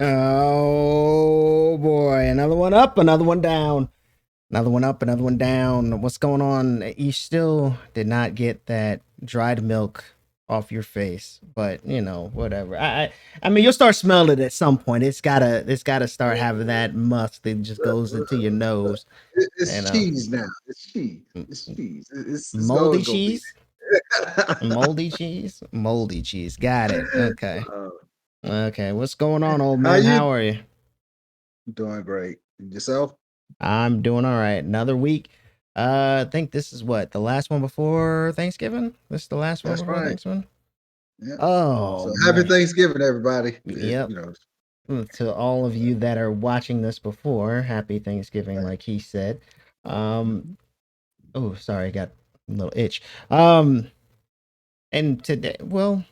Oh boy, another one up, another one down. Another one up, another one down. What's going on? You still did not get that dried milk off your face, but whatever. I mean, you'll start smelling it at some point. It's gotta start having that musk that just goes into your nose. You It's know, cheese now. It's cheese. It's cheese. It's moldy always gonna be cheese, there. moldy cheese. Got it. Okay, uh, okay. What's going on, old how man? you How are you? doing? Great. And yourself? I'm doing all right. Another week. I think this is what the last one before Thanksgiving. This is the last one That's before right. Thanksgiving. Yeah. Oh So happy man. Thanksgiving, everybody. Yep. You know, To all of uh, you that are watching this before, happy Thanksgiving, like he said. Um. mhm. Oh, sorry, I got a little itch. Um. And today, well,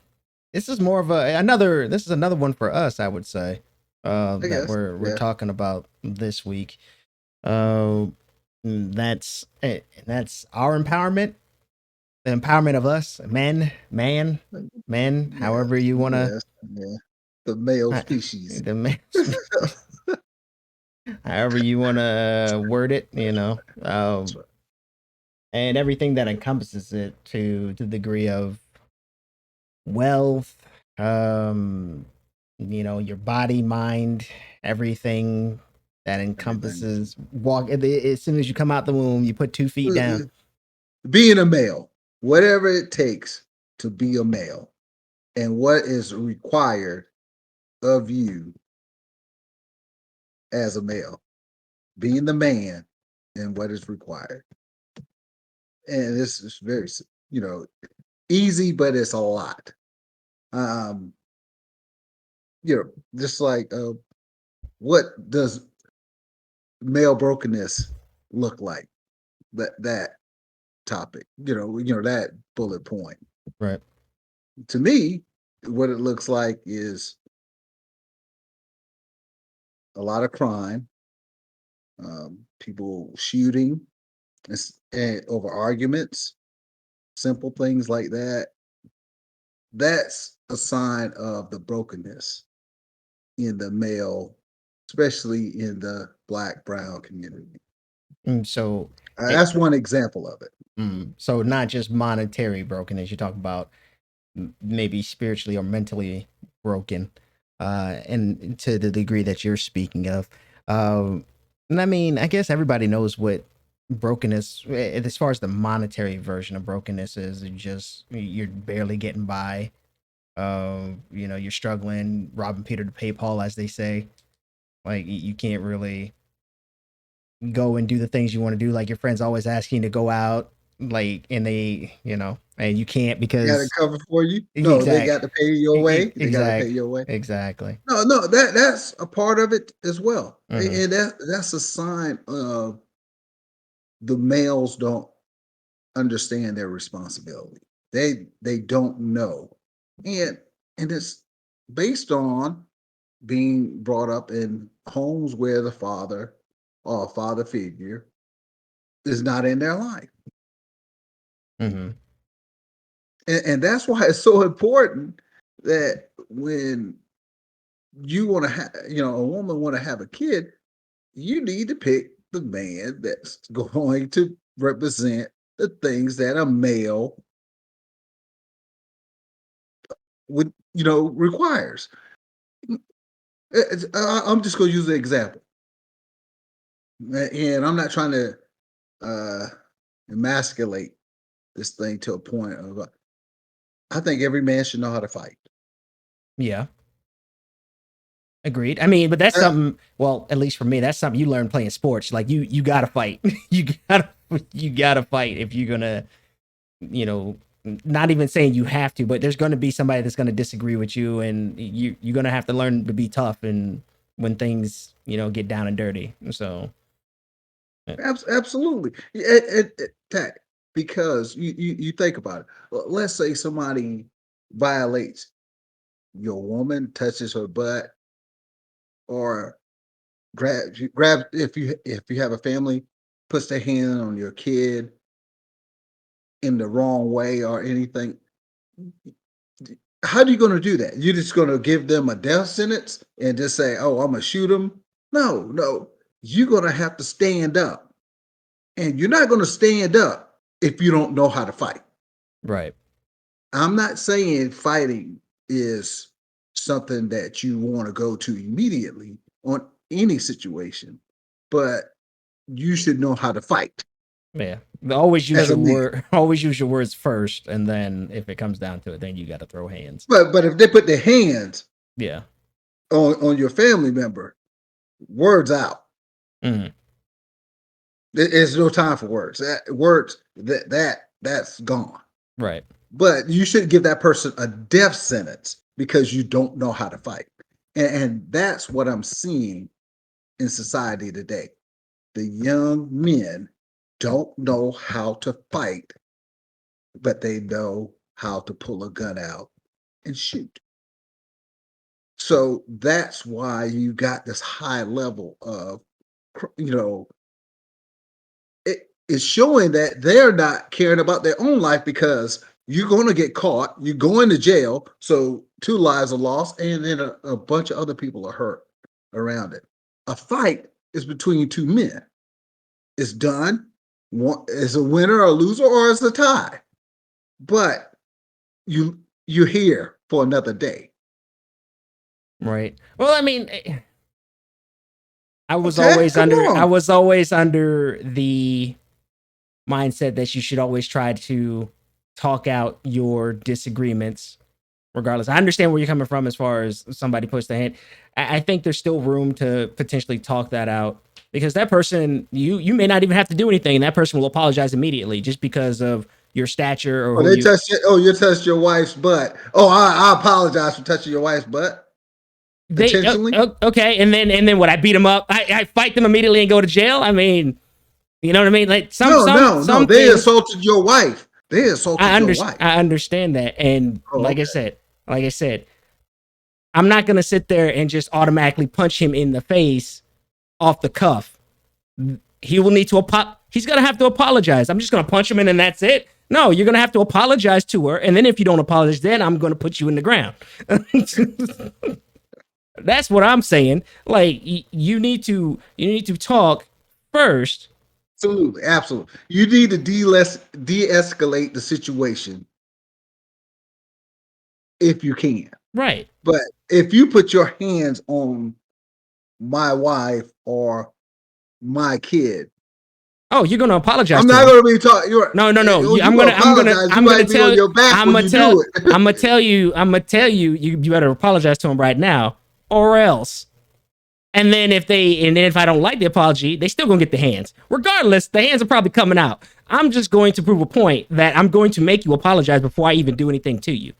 this is more of a another. This is another one for us, I would say. I That guess. we're Yeah. talking about this week. Uh, that's our empowerment, the empowerment of us, men, Yes. however you wanna, Yes. Yeah. The male uh, species. the men, however you wanna word it, That's right. and everything that encompasses it to the degree of wealth, um, your body, mind, everything that Everything. encompasses walk. As soon as you come out the womb, you put 2 feet down. Being a male, whatever it takes to be a male, and what is required of you as a male, being the man, and what is required. And this is very, you know, easy, but it's a lot. Um, just like what does male brokenness look like? That topic, that bullet point. Right. To me, what it looks like is a lot of crime, people shooting and over arguments, simple things like that. That's a sign of the brokenness in the male, especially in the black brown community. So, That's one example of it. so not just monetary brokenness. You talk about maybe spiritually or mentally broken, and to the degree that you're speaking of. Um, and I mean, I guess everybody knows what brokenness, as far as the monetary version of brokenness is. Just you're barely getting by. You're struggling, robbing Peter to pay Paul, as they say. Like you can't really go and do the things you want to do. Like your friends always asking you to go out, like, and and you can't Got to because cover for you. No, they exact, got to pay your way. They got to pay exact, your way. exactly. No, no, that's a part of it as well, Hmm. and that's a sign of the males don't understand their responsibility. They don't know, and it's based on being brought up in homes where the father or a father figure is not in their life, Hmm. and that's why it's so important that when you want to have, a woman want to have a kid, you need to pick the man that's going to represent the things that a male would, requires. I'm just going to use an example, and I'm not trying to uh, emasculate this thing to a point of. I think every man should know how to fight. Yeah, agreed. I mean, but that's Uh, something. Well, at least for me, that's something you learn playing sports. Like you gotta fight. gotta you gotta fight if you're gonna, you know, not even saying you have to, but there's gonna be somebody that's gonna disagree with you, and you're gonna have to learn to be tough and when things get down and dirty. So Absolutely, Tech, because you think about it. Let's say somebody violates your woman, touches her butt, or grab if you have a family, puts their hand on your kid in the wrong way or anything. how are you going to do that? You're just going to give them a death sentence and just say, "Oh, I'm gonna shoot them"? No, no. You're going to have to stand up, and you're not going to stand up if you don't know how to fight. Right. I'm not saying fighting is something that you want to go to immediately on any situation, but you should know how to fight Yeah. But always use as a your man. always use your words first, and then if it comes down to it, then you got to throw hands. But if they put their hands Yeah. on your family member, words out. Mhm. There's no time for words. That's gone. Right. But you should give that person a death sentence because you don't know how to fight. And that's what I'm seeing in society today. The young men don't know how to fight, but they know how to pull a gun out and shoot. So that's why you got this high level of, you know, it is showing that they're not caring about their own life because you're going to get caught, you're going to jail. So two lives are lost, and then a bunch of other people are hurt around it. A fight is between two men. It's done. One is a winner or a loser, or it's a tie. But you're here for another day. Right. Well, I mean, Okay, come I on. was always under the mindset that you should always try to talk out your disagreements regardless. I understand where you're coming from as far as somebody puts their hand. I think there's still room to potentially talk that out because that person, you may not even have to do anything, and that person will apologize immediately just because of your stature or Oh, who they you. touched it. Oh, you touched your wife's butt. Oh, I apologize for touching your wife's butt They intentionally. okay, and then what? I beat them up. I fight them immediately and go to jail. I mean, you know what I mean? Like No, no, no. some They things assaulted your wife. They assaulted your wife. I understand that, and Oh, okay. like I said, I'm not gonna sit there and just automatically punch him in the face off the cuff. He will need to he's gonna have to apologize. I'm just gonna punch him in and that's it. No, you're gonna have to apologize to her, and then if you don't apologize, then I'm gonna put you in the ground. That's what I'm saying. Like you need to talk first. Absolutely, absolutely. You need to de-escalate the situation if you can. Right. But if you put your hands on my wife or my kid, Oh, you're gonna apologize I'm to not him. going to be talking. No, no, no. When you apologize, you I'm gonna might be on tell, your back when you do it. I'm gonna tell you, you better apologize to him right now, or else. And then if I don't like the apology, they still gonna get the hands. Regardless, the hands are probably coming out. I'm just going to prove a point that I'm going to make you apologize before I even do anything to you.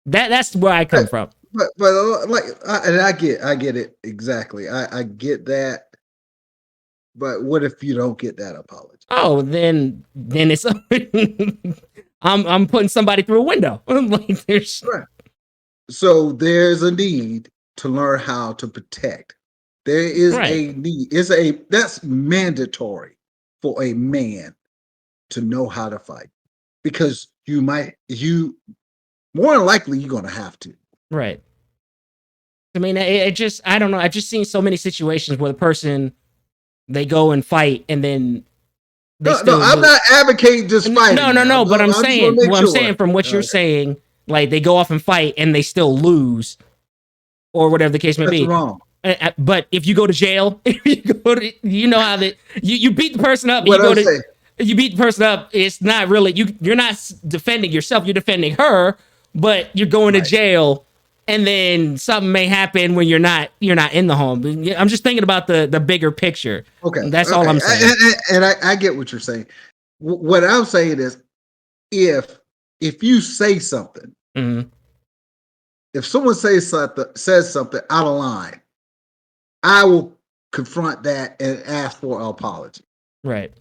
That's where I come from. Like, and I get it exactly. I get that. But what if you don't get that apology? Oh, then it's I'm putting somebody through a window. Like there's Right. So there's a need to learn how to protect. There is right. a need. That's mandatory for a man to know how to fight because you more than likely you're gonna have to. Right. I mean, it just I don't know. I've just seen so many situations where the person they go and fight and then they No, no, still I'm lose. not advocating just fighting now. No. But No, I just want to make what I'm sure. saying from what you're saying, like they go off and fight and they still lose, or whatever the case may That's be. wrong. But if you go to jail, if you go to, you know how that you beat the person up, and What I'm saying. you beat the person up. It's not really you're not defending yourself. You're defending her, but you're going to Right. jail, and then something may happen when you're not in the home. I'm just thinking about the bigger picture. Okay. That's all Okay. I'm saying. And I get what you're saying. What I'm saying is if you say something, Mhm. if someone says something out of line, I will confront that and ask for an apology. Right.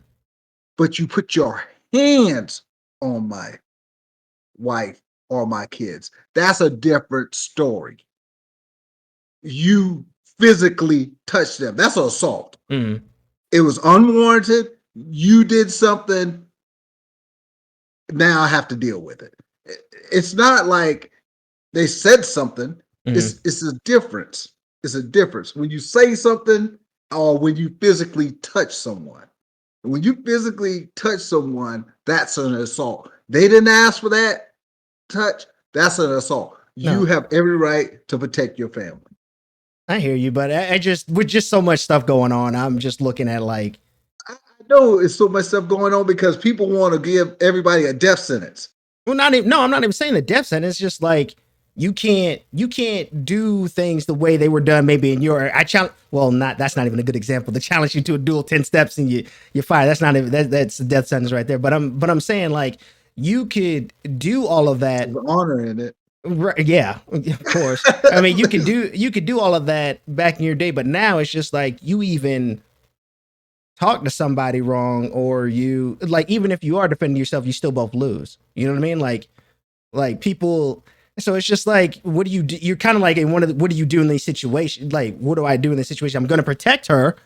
But you put your hands on my wife or my kids, that's a different story. You physically touch them. That's assault. Mhm. It was unwarranted. You did something. Now I have to deal with it. It's not like they said something. Mhm. It's a difference. It's a difference when you say something or when you physically touch someone. When you physically touch someone, that's an assault. They didn't ask for that touch. That's an assault. You No, have every right to protect your family. I hear you, but I just with just so much stuff going on, I'm just looking at like, I know it's so much stuff going on because people want to give everybody a death sentence. well, not even, no, I'm not even saying the death sentence. It's just like you can't do things the way they were done. Maybe in your, I challenge. Well, not that's not even a good example. To challenge you to a duel 10 steps and you fire. That's not even that's a death sentence right there. But I'm saying like you could do all of that. There's honor in it. Right, yeah, of course. I mean, you could do all of that back in your day, but now it's just like you even talk to somebody wrong, or you like even if you are defending yourself, you still both lose. You know what I mean? Like people. So it's just like, what do you do? You're kind of like in one of the, what do you do in these situations? Like, what do I do in this situation? I'm going to protect her,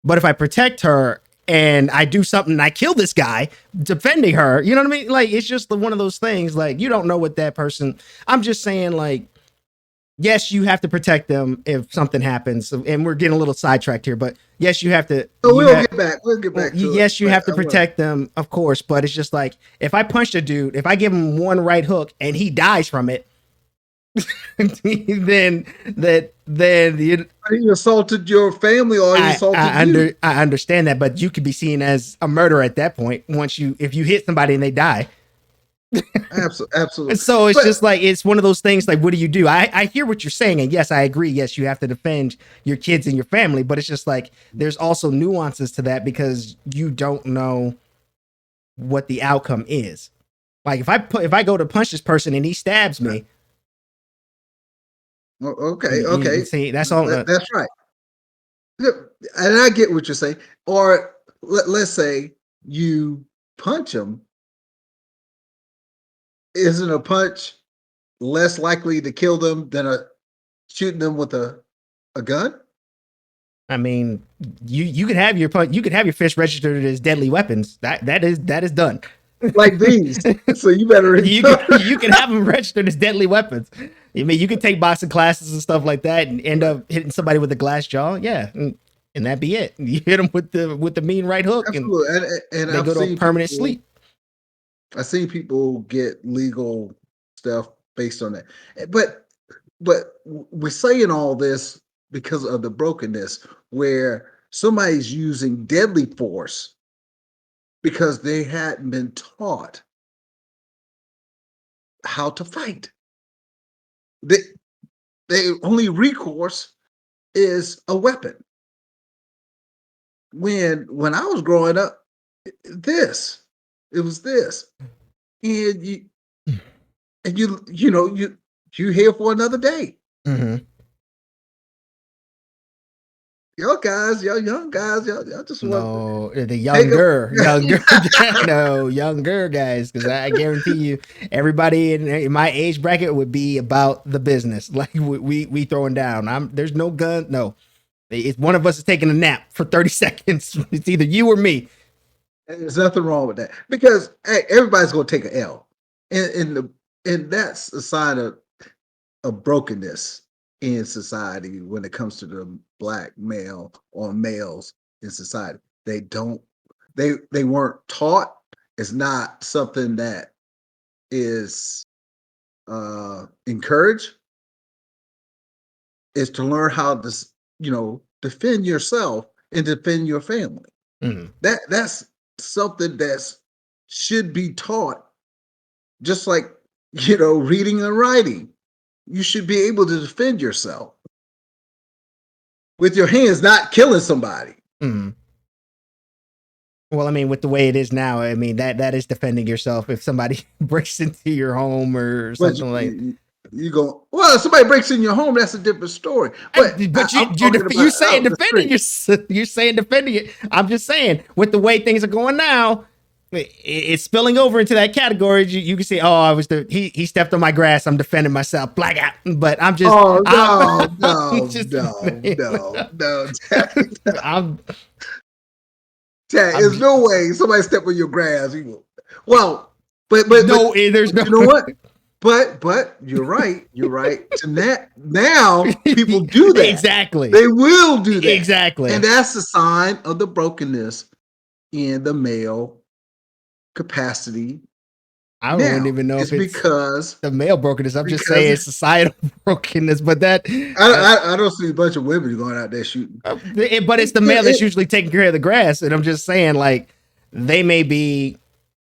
but if I protect her and I do something and I kill this guy defending her, you know what I mean? Like, it's just one of those things. Like, you don't know what that person. I'm just saying, like, yes, you have to protect them if something happens. And we're getting a little sidetracked here, but yes, you have to. So You we'll have. get back. We'll get Well, back to it. yes, you But have to protect them, of course, but it's just like if I punched a dude, if I give him one right hook and he dies from it, then you assaulted your family or he assaulted you. I understand that, but you could be seen as a murderer at that point once you if you hit somebody and they die. Absolutely, And absolutely. so it's But just like it's one of those things. Like, what do you do? I hear what you're saying, and yes, I agree. Yes, you have to defend your kids and your family, but it's just like there's also nuances to that because you don't know what the outcome is. Like if I go to punch this person and he stabs me, okay, you okay, see that's all. that's right. Yeah, and I get what you're saying. Or let's say you punch him. Isn't a punch less likely to kill them than a shooting them with a gun? I mean, you could have you could have your fish registered as deadly weapons. That is done. Like these. So you better You can have them registered as deadly weapons. I mean, you could take boxing classes and stuff like that and end up hitting somebody with a glass jaw. Yeah, and that be it. You hit them with the mean right hook, and absolutely. And they I've go to a seen permanent people sleep. I've seen people get legal stuff based on that. But we're saying all this because of the brokenness where somebody's using deadly force because they hadn't been taught how to fight. They their only recourse is a weapon. When I was growing up, this it was this, and you here for another day. Mm-hmm. Y'all young guys, y'all just want to No, the take up. younger, no, younger guys, because I guarantee you, everybody in my age bracket would be about the business. Like we throwing down. There's no gun. No, if one of us is taking a nap for 30 seconds, it's either you or me. There's nothing wrong with that because hey, everybody's gonna take an L, and that's a sign of brokenness in society when it comes to the black male or males in society. They don't they weren't taught. It's not something that is encouraged. Is to learn how to defend yourself and defend your family. Mhm. That's something that's should be taught, just like reading and writing. You should be able to defend yourself with your hands, not killing somebody. Mhm. Well, I mean, with the way it is now, I mean that is defending yourself if somebody breaks into your home or But something like. you go, well, if somebody breaks in your home, that's a different story. But But I'm talking you're about saying out the defending street. you're saying defending it. I'm just saying with the way things are going now, it's spilling over into that category. You can say, "Oh, I was he stepped on my grass. I'm defending myself." Black out. But Oh no, I'm no, just no, no, no. I'm There's I'm no way somebody step on your grass. Well, but no. There's no. you know what? But you're right. You're right. To now people do that. Exactly. They will do that. Exactly. And that's a sign of the brokenness in the male capacity. I Now, don't even know it's if it's because the male brokenness. I'm just because saying it's societal brokenness, but that I don't see a bunch of women going out there shooting. but it's the male that's usually taking care of the grass, and I'm just saying, like, they may be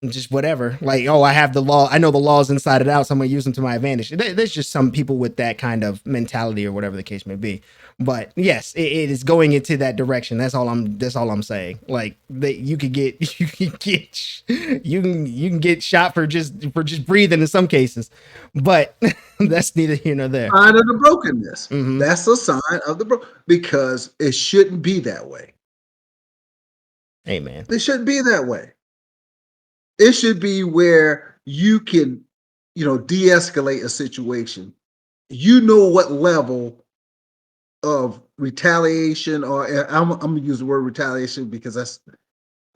just whatever. Like, oh, I have the law. I know the laws inside and out, so I'm gonna use them to my advantage. There's just some people with that kind of mentality, or whatever the case may be. But yes, it is going into that direction. That's all I'm saying. Like, you could get you can get shot for just breathing in some cases, but that's neither here nor there. Sign of the brokenness. Mhm. That's a sign of the because it shouldn't be that way. Amen. It shouldn't be that way. It should be where you can, de-escalate a situation. You know what level of retaliation, or I'm gonna use the word retaliation because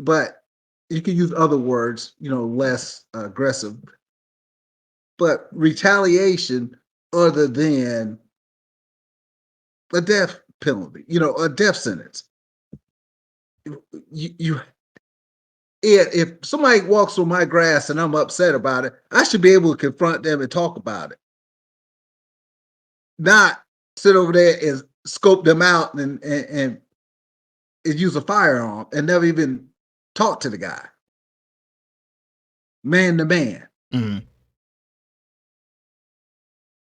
but you can use other words, less aggressive. But retaliation other than a death penalty, a death sentence. You if somebody walks on my grass and I'm upset about it, I should be able to confront them and talk about it. Not sit over there and scope them out and use a firearm and never even talk to the guy. Man to man. Mhm.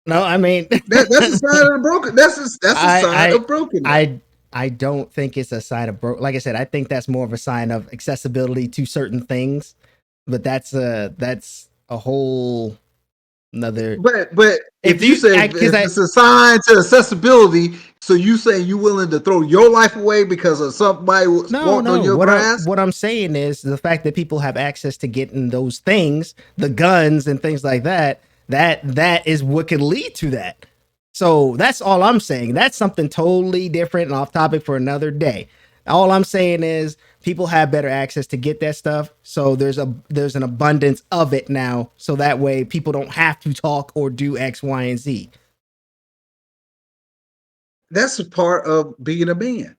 No, I mean That's a sign of broken. That's a sign of brokenness. I don't think it's a sign of broke. Like I said, I think that's more of a sign of accessibility to certain things. But that's a whole another. But if you you, say if it's a sign to accessibility, so you saying you willing to throw your life away because of somebody walked on your grass? What I'm saying is the fact that people have access to getting those things, the guns and things like that. That is what could lead to that. So that's all I'm saying. That's something totally different and off topic for another day. All I'm saying is people have better access to get that stuff. So there's an abundance of it now. So that way people don't have to talk or do X, Y, and Z. That's a part of being a man.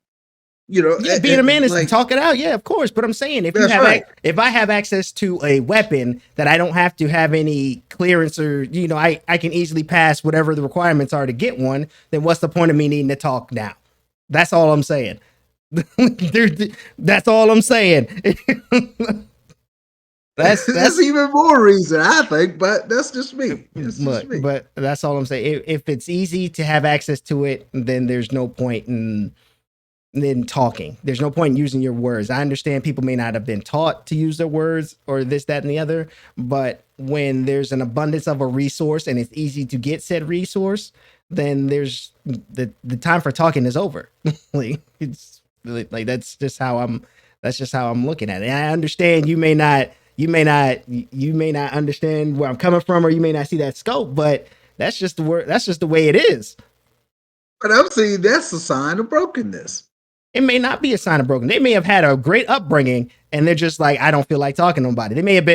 Yeah, being a man is like, talk it out. Yeah, of course. But I'm saying if you have if I have access to a weapon that I don't have to have any clearance or I can easily pass whatever the requirements are to get one, then what's the point of me needing to talk now? That's all I'm saying. That's all I'm saying. that's even more reason, I think, but that's just me. But that's all I'm saying. If it's easy to have access to it, then there's no point in talking. There's no point in using your words. I understand people may not have been taught to use their words or this, that, and the other, but when there's an abundance of a resource and it's easy to get said resource, then there's the time for talking is over. Like, it's like that's just how I'm looking at it. And I understand you may not understand where I'm coming from, or you may not see that scope, but that's just the way it is. But I'm saying that's a sign of brokenness. It may not be a sign of broken. They may have had a great upbringing and they're just like, I don't feel like talking to nobody. They may have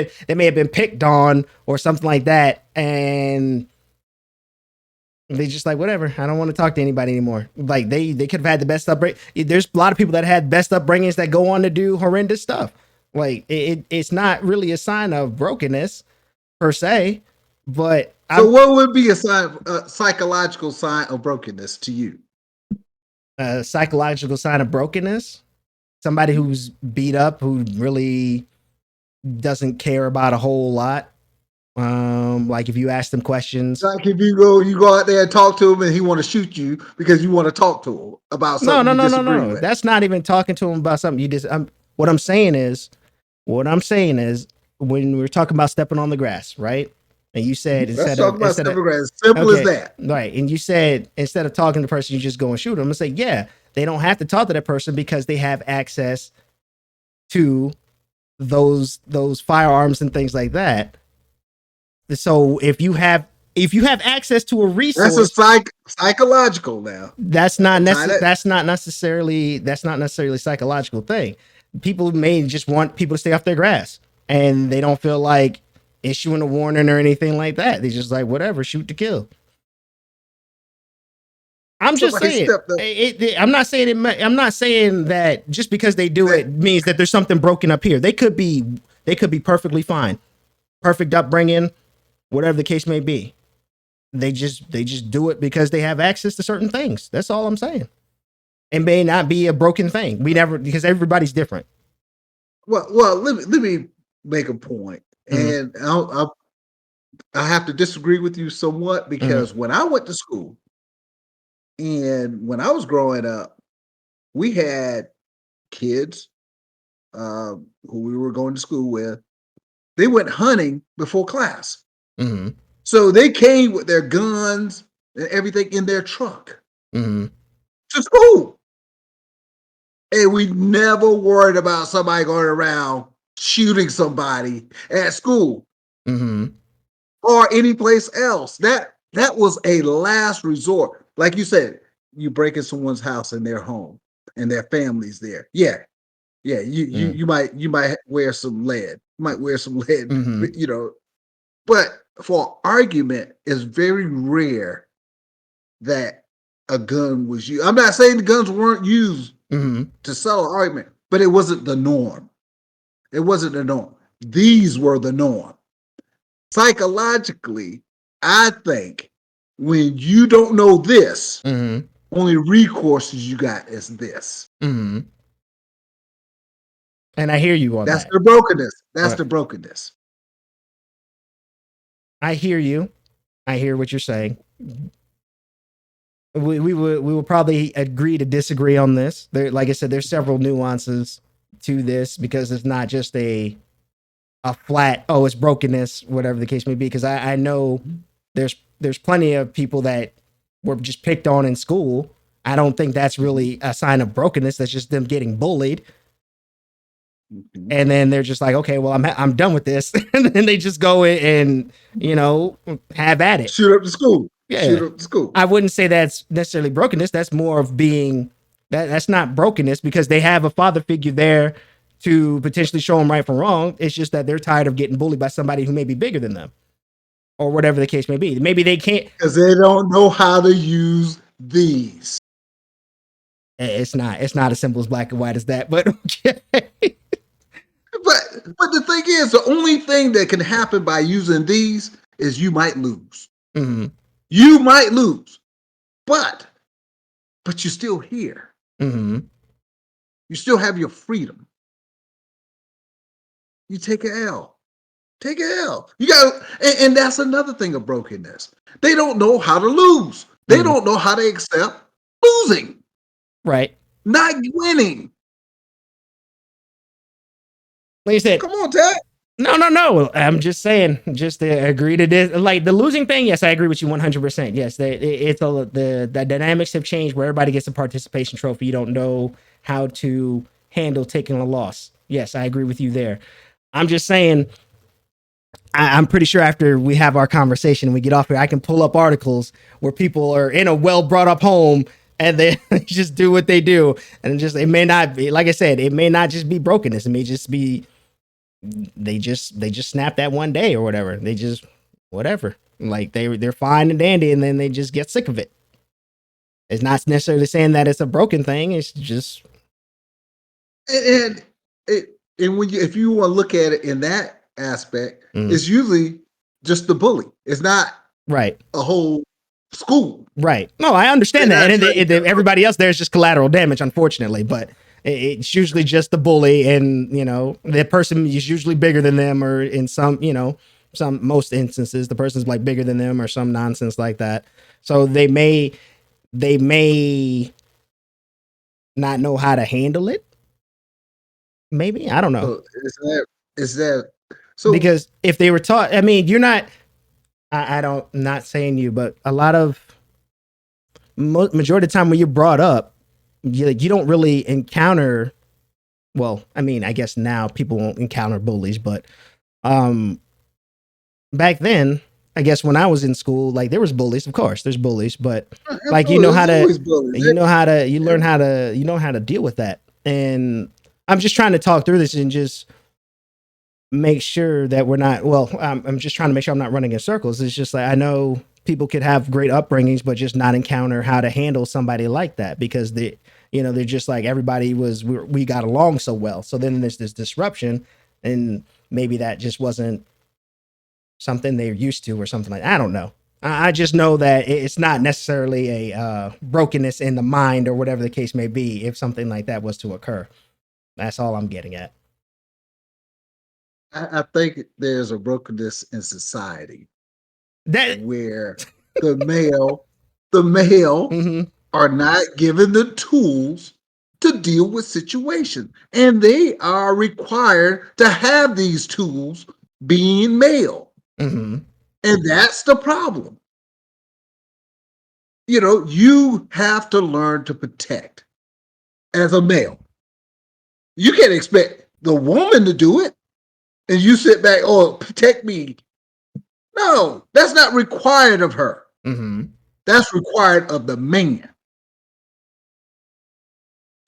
been picked on or something like that, and they just like, whatever, I don't want to talk to anybody anymore. Like they could have had the best upbringing. There's a lot of people that had best upbringings that go on to do horrendous stuff. Like it's not really a sign of brokenness per se, but so what would be a psychological sign of brokenness to you? A psychological sign of brokenness? Somebody who's beat up, who really doesn't care about a whole lot. Like if you ask them questions, like if you go out there and talk to him and he want to shoot you because you want to talk to him about something. No. That's not even talking to him about something. You just what I'm saying is when we're talking about stepping on the grass, right? And you said simple as that. Right. And you said instead of talking to the person, you just go and shoot them. I'm gonna say, yeah, they don't have to talk to that person because they have access to those firearms and things like that. So if you have access to a resource, that's a psychological now. That's not necessarily a psychological thing. People may just want people to stay off their grass, and they don't feel like issuing a warning or anything like that. They just like, whatever, shoot to kill. I'm just Somebody saying. stepped up. I'm not saying it. I'm not saying that just because they do it means that there's something broken up here. They could be perfectly fine, perfect upbringing, whatever the case may be. They just do it because they have access to certain things. That's all I'm saying. It may not be a broken thing. Because everybody's different. Well, let me make a point, and I have to disagree with you somewhat because when I went to school and when I was growing up, we had kids who we were going to school with. They went hunting before class, so they came with their guns and everything in their truck to school. And we never worried about somebody going around shooting somebody at school or any place else. That was a last resort. Like you said, you break in someone's house and their home and their family's there. Yeah. You might wear some lead. You might wear some lead, you know. But for argument, it's very rare that a gun was used. I'm not saying the guns weren't used to settle an argument, but it wasn't the norm. It wasn't the norm. These were the norm. Psychologically, I think when you don't know this, only recourses you got is this. And I hear you on That's that. the brokenness. That's the brokenness. I hear you. I hear what you're saying. We will probably agree to disagree on this. There, like I said, there's several nuances to this because it's not just a flat, oh, it's brokenness, whatever the case may be. Because I know there's plenty of people that were just picked on in school. I don't think that's really a sign of brokenness. That's just them getting bullied. And then they're just like, okay, well, I'm done with this. And then they just go in and, have at it. Shoot up the school. Yeah. Shoot up the school. I wouldn't say that's necessarily brokenness. That's more of being that's not brokenness because they have a father figure there to potentially show them right from wrong. It's just that they're tired of getting bullied by somebody who may be bigger than them or whatever the case may be. Maybe they can't. Because they don't know how to use these. It's not as simple as black and white as that, but okay. But the thing is, the only thing that can happen by using these is you might lose. You might lose, but you're still here. You still have your freedom. You take an L. Take an L. You got, and that's another thing of brokenness. They don't know how to lose. They don't know how to accept losing. Right. Not winning. Like you said, come on, Ted. No. I'm just saying, just to agree to this. Like the losing thing, yes, I agree with you 100%. Yes, the dynamics have changed where everybody gets a participation trophy. You don't know how to handle taking a loss. Yes, I agree with you there. I'm just saying, I'm pretty sure after we have our conversation and we get off here, I can pull up articles where people are in a well brought up home and they just do what they do. And it may not be, like I said, it may not just be brokenness. It may just be, they just snap that one day or whatever. They just, whatever. Like they're fine and dandy and then they just get sick of it. It's not necessarily saying that it's a broken thing. It's just. And when if you want to look at it in that aspect, it's usually just the bully. It's not right. A whole school. Right. No, I understand that. And everybody else there is just collateral damage, unfortunately. But it's usually just the bully, and the person is usually bigger than them, or in some most instances, the person's like bigger than them, or some nonsense like that. So they may not know how to handle it. Maybe, I don't know. So is that so? Because if they were taught, I mean, you're not. I'm not saying you, but a lot of majority of the time when you're brought up, you don't really encounter. Well, I mean, I guess now people won't encounter bullies, but back then, I guess when I was in school, like there was bullies. Of course, there's bullies, but like you learn how to deal with that. And I'm just trying to talk through this and just make sure that we're not, well, I'm just trying to make sure I'm not running in circles. It's just like I know people could have great upbringings but just not encounter how to handle somebody like that because they're just like everybody we got along so well, so then there's this disruption, and maybe that just wasn't something they're used to or something like that. I don't know. I just know that it's not necessarily a brokenness in the mind or whatever the case may be if something like that was to occur. That's all I'm getting at. I think there's a brokenness in society That. where the male, the male Mm-hmm. are not given the tools to deal with situations. And they are required to have these tools being male. Mm-hmm. And that's the problem. You have to learn to protect as a male. You can't expect the woman to do it and you sit back, oh, protect me. No, that's not required of her. Mm-hmm. That's required of the man.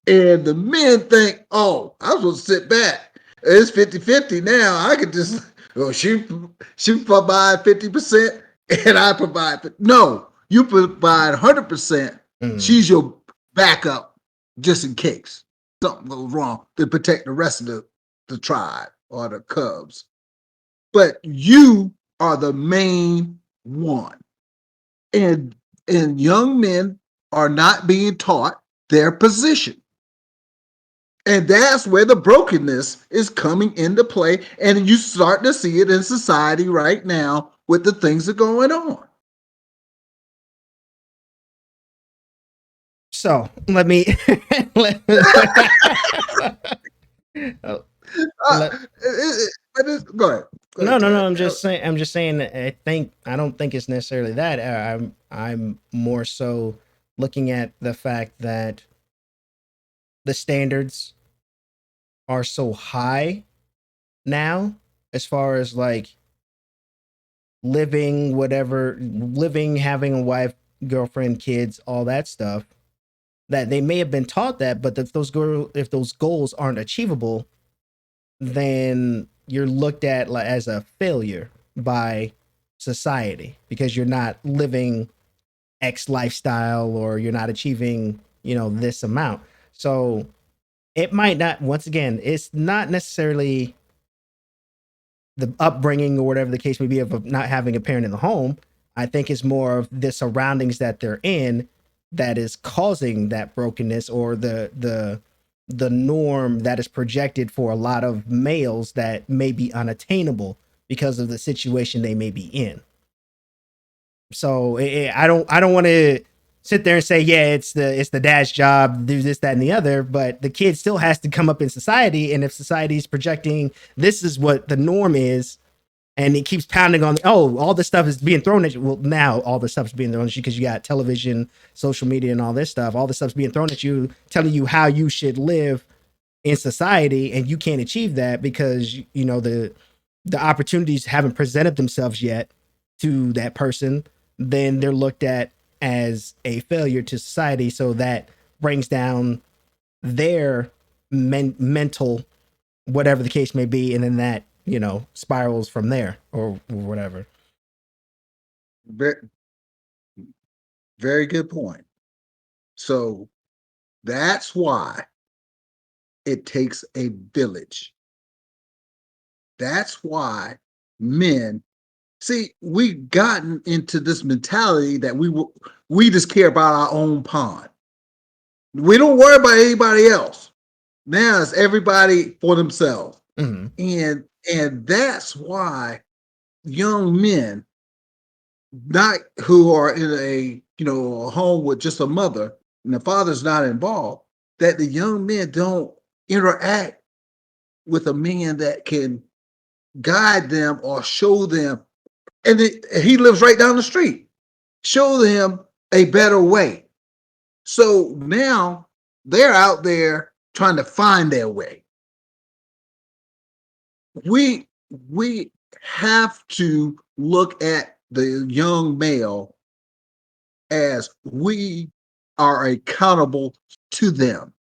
And the men think, oh, I'm supposed to sit back. It's 50-50 now. I could just, oh, she provide 50% and I provide. No, you provide 100%. Mm-hmm. She's your backup just in case something goes wrong to protect the rest of the tribe or the cubs. But you are the main one. And and young men are not being taught their position. And that's where the brokenness is coming into play. And you start to see it in society right now with the things that are going on. So let me let, oh, let, Go ahead. Go no, ahead, no, no. Ted. I'm just saying that I don't think it's necessarily that. I'm more so looking at the fact that the standards are so high now, as far as like living, having a wife, girlfriend, kids, all that stuff, that they may have been taught that, but if those goals aren't achievable, then you're looked at like as a failure by society because you're not living X lifestyle or you're not achieving, this amount. So it might not, once again, it's not necessarily the upbringing or whatever the case may be of not having a parent in the home. I think it's more of the surroundings that they're in that is causing that brokenness, or the norm that is projected for a lot of males that may be unattainable because of the situation they may be in. So I don't want to sit there and say, yeah, it's the dad's job to do this, that, and the other, but the kid still has to come up in society, and if society is projecting this is what the norm is, and it keeps pounding on, oh, all this stuff is being thrown at you. Well, now all this stuff's being thrown at you because you got television, social media, and all this stuff. All this stuff's being thrown at you, telling you how you should live in society, and you can't achieve that because the opportunities haven't presented themselves yet to that person. Then they're looked at as a failure to society. So that brings down their mental, whatever the case may be, and then that spirals from there or whatever. Very, very good point. So that's why it takes a village. That's why men see we've gotten into this mentality that we just care about our own pond. We don't worry about anybody else. Now it's everybody for themselves. Mm-hmm. And that's why young men, not who are in a home with just a mother and the father's not involved, that the young men don't interact with a man that can guide them or show them. And he lives right down the street. Show them a better way. So now they're out there trying to find their way. We have to look at the young male as we are accountable to them,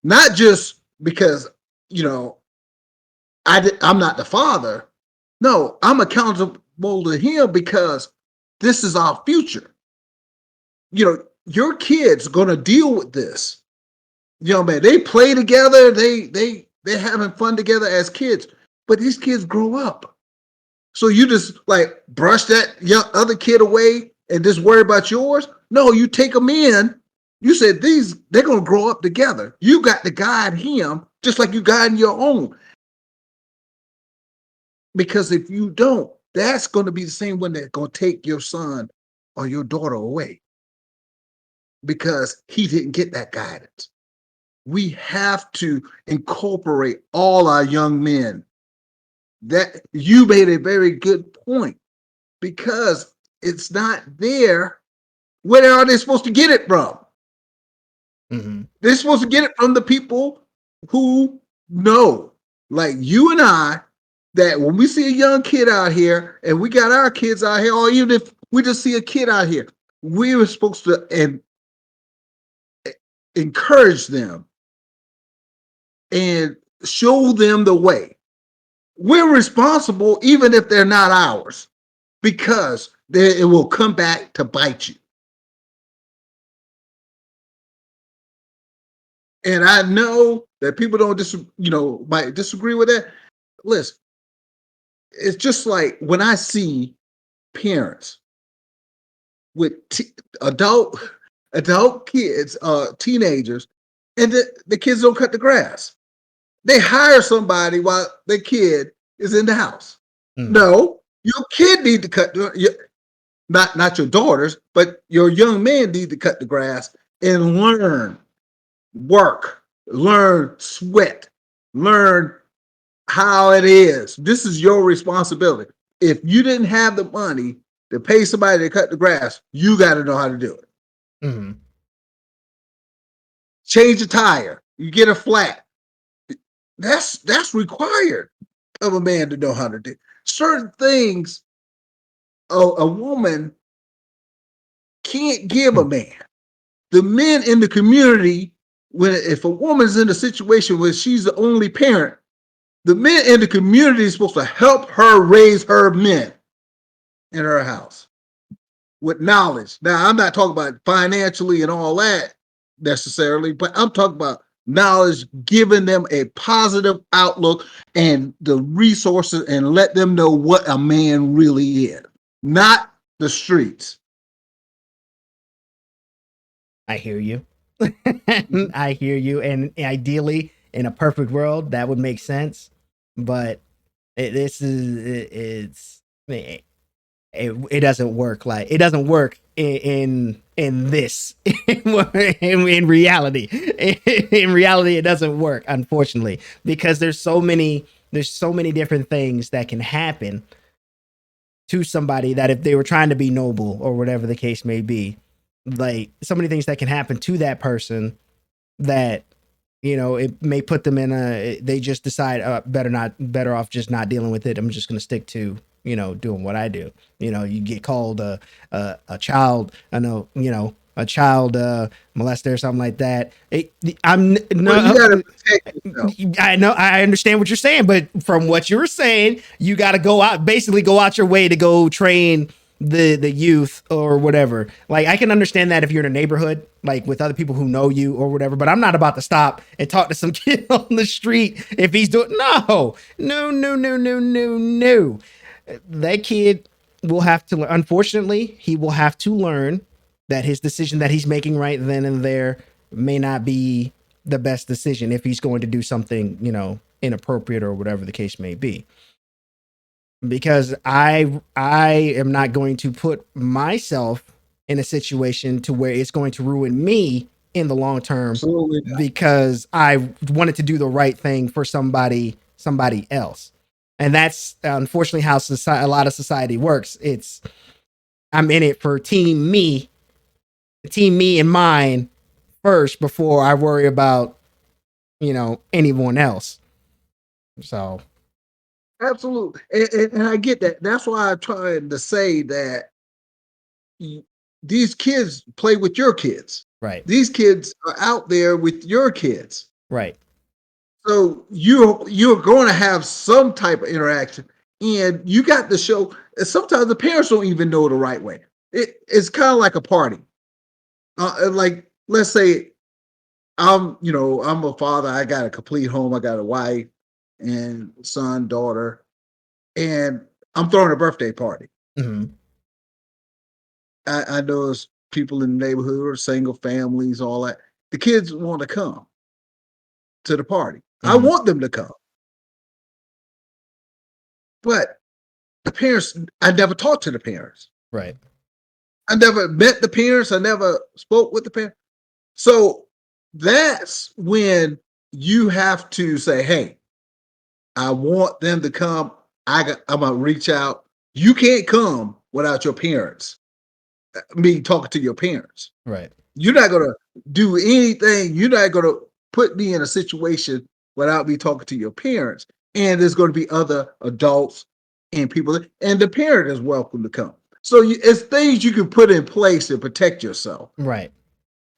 not just because you know I'm not the father. No, I'm accountable to him because this is our future. Your kids gonna deal with this. Man, they play together. They're having fun together as kids, but these kids grow up. So you just like brush that young other kid away and just worry about yours? No, you take them in. You said they're gonna grow up together. You got to guide him just like you guide your own. Because if you don't, that's going to be the same one that's going to take your son or your daughter away because he didn't get that guidance. We have to incorporate all our young men. That you made a very good point because it's not there. Where are they supposed to get it from? Mm-hmm. They're supposed to get it from the people who know, like you and I, that when we see a young kid out here and we got our kids out here, or even if we just see a kid out here, we were supposed to encourage them and show them the way. We're responsible even if they're not ours because it will come back to bite you. And I know that people might disagree with that. Listen, it's just like when I see parents with adult kids, teenagers, and the kids don't cut the grass. They hire somebody while the kid is in the house. No, your kid need to cut not your daughters, but your young man need to cut the grass and learn, work, learn, sweat, learn how it is. This is your responsibility. If you didn't have the money to pay somebody to cut the grass, you got to know how to do it. Mm-hmm. Change a tire. You get a flat. That's required of a man to know how to do. Certain things a woman can't give a man. The men in the community, if a woman's in a situation where she's the only parent, the men in the community is supposed to help her raise her men in her house with knowledge. Now, I'm not talking about financially and all that necessarily, but I'm talking about knowledge, giving them a positive outlook and the resources and let them know what a man really is, not the streets. I hear you. I hear you. And ideally, in a perfect world, that would make sense. But it doesn't work like it doesn't work in this in reality. In reality, it doesn't work, unfortunately, because there's so many different things that can happen to somebody that if they were trying to be noble or whatever the case may be, like so many things that can happen to that person that it may put them in they just decide better off just not dealing with it. I'm just going to stick to doing what I do. You get called a child, a child molester or something like that. I'm no, well, you gotta protect yourself. I know, I understand what you're saying, but from what you were saying, you got to go out your way to go train the youth or whatever. Like I can understand that if you're in a neighborhood, like with other people who know you or whatever, but I'm not about to stop and talk to some kid on the street if he's doing no. That kid will have to, unfortunately, he will have to learn that his decision that he's making right then and there may not be the best decision if he's going to do something, inappropriate or whatever the case may be. Because I am not going to put myself in a situation to where it's going to ruin me in the long term because I wanted to do the right thing for somebody else. And that's unfortunately how a lot of society works. I'm in it for team me and mine first before I worry about, anyone else. So. Absolutely. And I get that. That's why I'm trying to say that these kids play with your kids. Right. These kids are out there with your kids. Right. So you're going to have some type of interaction, and you got to show. And sometimes the parents don't even know the right way. It's kind of like a party. Like let's say I'm a father. I got a complete home. I got a wife and son, daughter, and I'm throwing a birthday party. Mhm. I know there's people in the neighborhood or single families, all that. The kids want to come to the party. I Mhm. want them to come, but the parents, I never talked to the parents. Right. I never met the parents. I never spoke with the parents. So that's when you have to say, hey, I want them to come. I'm gonna reach out. You can't come without your parents. Me talking to your parents. Right. You're not gonna do anything. You're not gonna put me in a situation without me talking to your parents. And there's going to be other adults and people, and the parent is welcome to come. So it's things you can put in place to protect yourself, Right.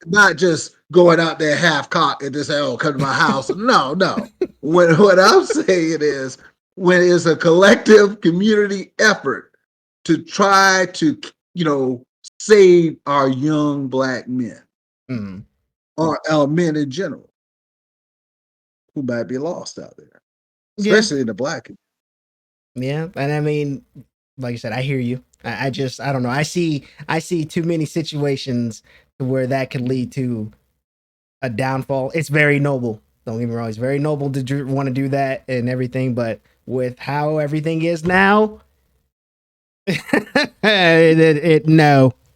not just going out there half cocked and just say, "Oh, come to my house." No, no. What I'm saying is, when it's a collective community effort to try to, save our young black men Mhm. or our men in general who might be lost out there, Yeah. especially in the black. Yeah. And I mean, like I said, I hear you. I just I don't know. I see too many situations where that could lead to a downfall. It's very noble. Don't get me wrong. It's very noble to want to do that and everything, but with how everything is now, no.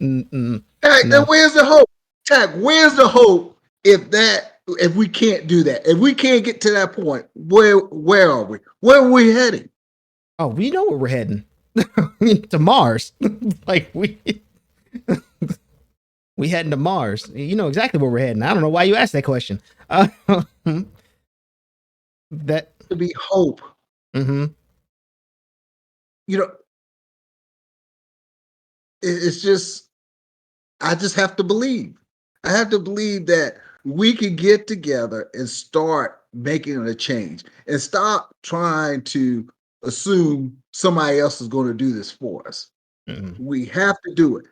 Mm-mm. Tag, then No. where's the hope? Tag, where's the hope if we can't do that? If we can't get to that point, where are we? Where are we heading? Oh, we know where we're heading. To Mars. Like we heading to Mars. You know exactly where we're heading. I don't know why you asked that question. That. To be hope. Mm-hmm. You know, it's just I just have to believe. I have to believe that we can get together and start making a change and stop trying to assume somebody else is going to do this for us. Mm-hmm. We have to do it.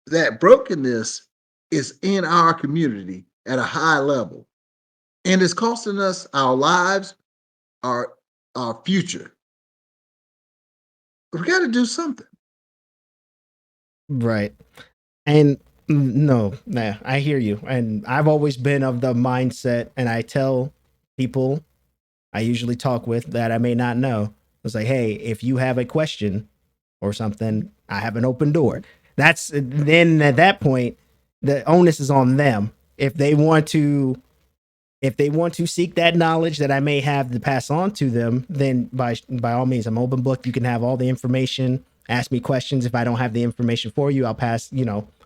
That brokenness is in our community at a high level, and it's costing us our lives, our our future. We got to do something. Right. And no, nah, I hear you. And I've always been of the mindset, and I tell people I usually talk with that I may not know. It's like, hey, if you have a question or something, I have an open door. That's then at that point, the onus is on them. If they want to seek that knowledge that I may have to pass on to them, then by all means, I'm open book. You can have all the information. Ask me questions. If I don't have the information for you, I'll pass.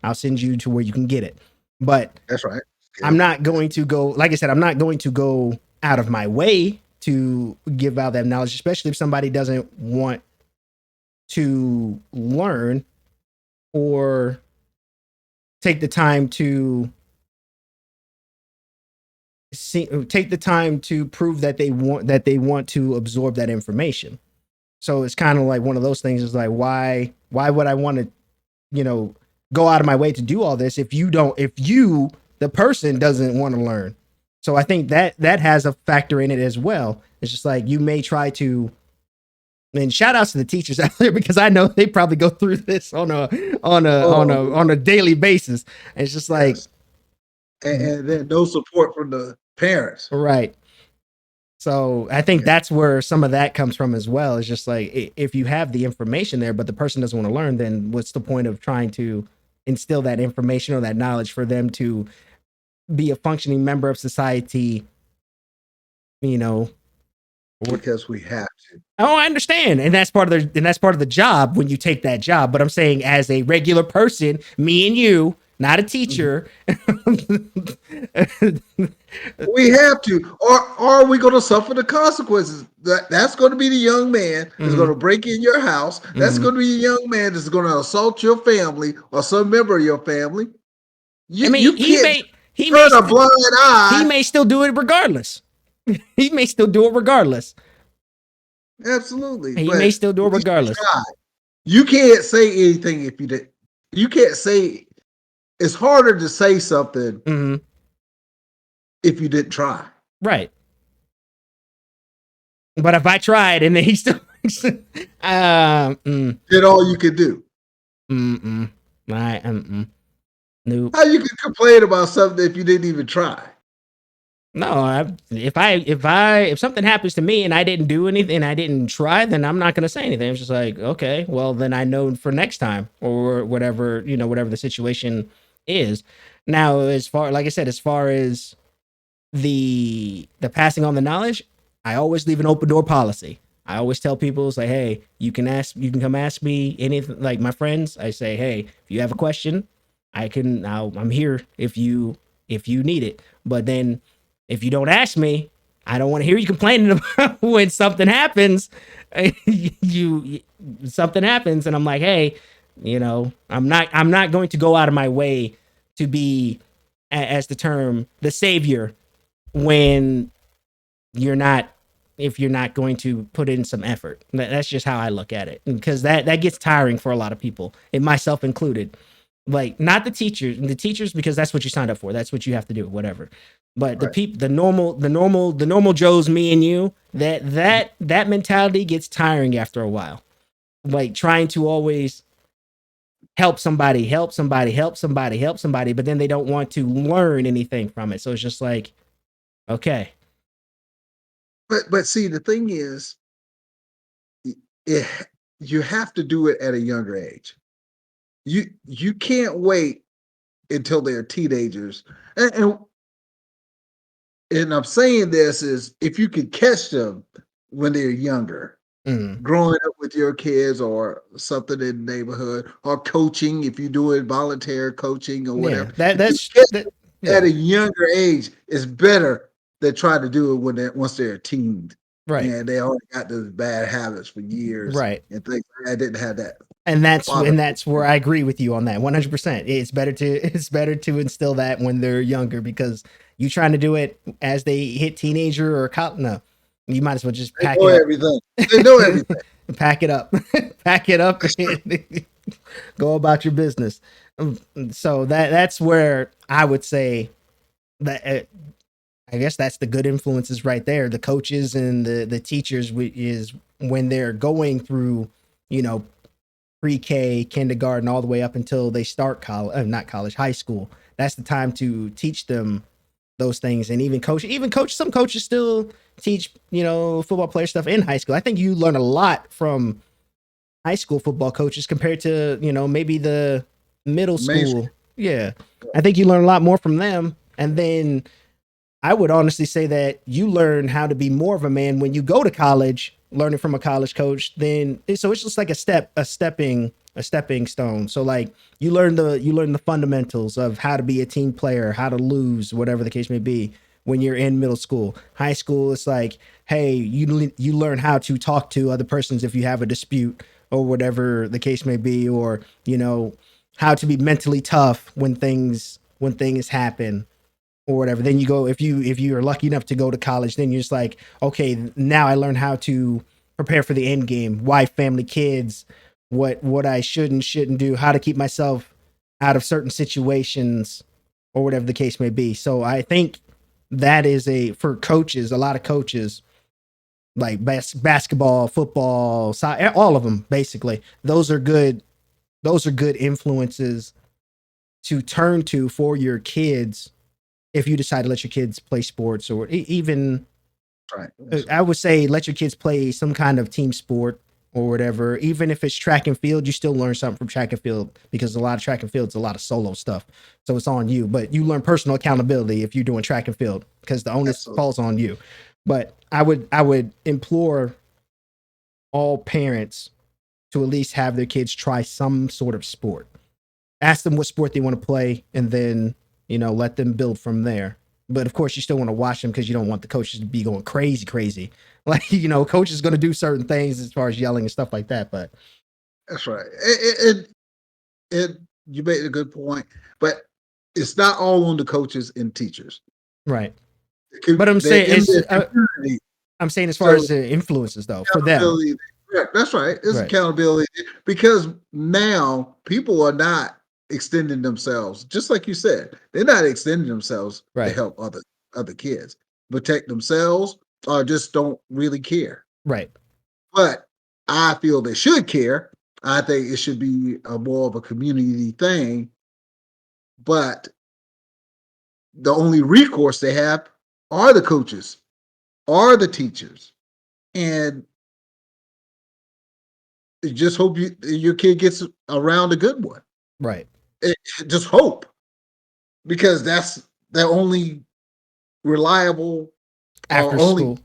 I'll send you to where you can get it. But That's right. I'm Yep. not going to go. Like I said, I'm not going to go out of my way to give out that knowledge, especially if somebody doesn't want to learn or take the time to take the time to prove that they want to absorb that information. So it's kind of like one of those things is like why would I want to, you know, go out of my way to do all this if you the person doesn't want to learn. So I think that has a factor in it as well. It's just like you may try to, and shout outs to the teachers out there because I know they probably go through this Oh, on a daily basis. And it's just like yes. And then no support from the parents. right. So I think Yeah. that's where some of that comes from as well. It's just like if you have the information there, but the person doesn't want to learn, then what's the point of trying to instill that information or that knowledge for them to be a functioning member of society? You know, Because we have to. oh, I understand, and that's part of the job when you take that job. But I'm saying, as a regular person, me and you, not a Mhm. teacher. We have to, or are we going to suffer the consequences? That's going to be the young man that's going Hmm. to break in your house. That's Hmm. going to be the young man that's going to assault your family or some member of your family. I You mean, you he can't may he may turn a st- blind he eye. may still do it regardless. He may still do it regardless. Absolutely, He may but still do at it least you regardless. tried. You can't say anything if you did. You can't say. It's harder to say something Hmm. if you didn't try. Right. But if I tried and then he still, Did all you could do. mm, nope. How you can complain about something if you didn't even try? No, if something happens to me and I didn't do anything, I didn't try, then I'm not gonna say anything. It's just like, okay, well then I know for next time or whatever, whatever the situation is. Now, as far like I said, as far as the passing on the knowledge, I always leave an open door policy. I always tell people, it's like, hey, you can come ask me anything. Like my friends, I say, hey, if you have a question, I'm here if you need it. But then if you don't ask me, I don't want to hear you complaining about when something happens. you something happens, and I'm like, hey, I'm not going to go out of my way to be, as the term, the savior when you're not if you're not going to put in some effort. That's just how I look at it, because that gets tiring for a lot of people, and myself included. Like, not the teachers, because that's what you signed up for. That's what you have to do, whatever. But the Right. people, the normal Joes, me and you, that mentality gets tiring after a while. Like trying to always help somebody, help somebody, help somebody, help somebody, but then they don't want to learn anything from it. So it's just like, okay. But see, the thing is, it, you have to do it at a younger age. You can't wait until they're teenagers. And I'm saying this is if you can catch them when they're younger, Mm. growing up with your kids or something in the neighborhood, or coaching if you do it voluntary coaching or Yeah, whatever. that If you that's catch that. them at Yeah, a younger age, it's better than trying to do it once they're a teen right, and they already got those bad habits for years right. and things. I didn't have that And that's father. and that's where I agree with you on that 100%. It's better to instill that when they're younger, because you trying to do it as they hit teenager or college. No, you might as well just They pack know it up. everything. They know everything. Pack it up, pack it up, That's true. and go about your business. So that's where I would say that, I guess that's the good influences right there. The coaches and the teachers is when they're going through, you know, pre-K, kindergarten, all the way up until they start college, not college, high school. That's the time to teach them those things, and even coach. Some coaches still teach, football player stuff in high school. I think you learn a lot from high school football coaches compared to, maybe the middle Mainstream. school. Yeah, I think you learn a lot more from them, and then I would honestly say that you learn how to be more of a man when you go to college, learning from a college coach. Then so it's just like a stepping stone. So like you learn the fundamentals of how to be a team player, how to lose, whatever the case may be. When you're in middle school, high school, it's like, hey, you learn how to talk to other persons if you have a dispute or whatever the case may be, or how to be mentally tough when things happen or whatever. Then you go, if you are lucky enough to go to college, then you're just like, okay, now I learn how to prepare for the end game, wife, family, kids, what I should and shouldn't do, how to keep myself out of certain situations or whatever the case may be. So I think that is for coaches, a lot of coaches, like basketball, football, soccer, all of them basically. Those are good influences to turn to for your kids if you decide to let your kids play sports, or even, Right. That's I right. would say, let your kids play some kind of team sport or whatever. Even if it's track and field, you still learn something from track and field, because a lot of track and field is a lot of solo stuff. So it's on you, but you learn personal accountability if you're doing track and field, because the onus Absolutely. falls on you. But I would implore all parents to at least have their kids try some sort of sport. Ask them what sport they want to play, and then let them build from there. But of course, you still want to watch them, because you don't want the coaches to be going crazy, crazy. Like, coach is going to do certain things as far as yelling and stuff like that. But That's right. And you made a good point, but it's not all on the coaches and teachers. right, But They're in their community. I'm saying as far So as the influences though for them. accountability, right, that's right. It's Right. accountability because now people are not extending themselves, just like you said, they're not extending themselves to Right. help other kids, protect themselves, or just don't really care. Right. But I feel they should care. I think it should be a more of a community thing. But the only recourse they have are the coaches, are the teachers, and just hope your kid gets around a good one. Right. Eh, just hope, because that's the only reliable or After only. school.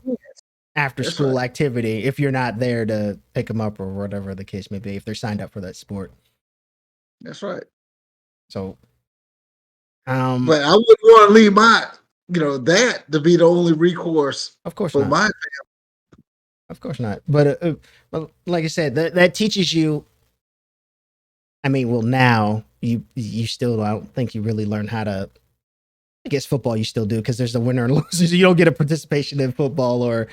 After That's right. school activity if you're not there to pick them up or whatever the case may be if they're signed up for that sport. That's right. So But I wouldn't want to leave that to be the only recourse of course for not. my. Of course not. But like I said, that teaches you. I mean, well, now you still I don't think you really learn how to. I guess football you still do because there's the winner and losers. You don't get a participation in football or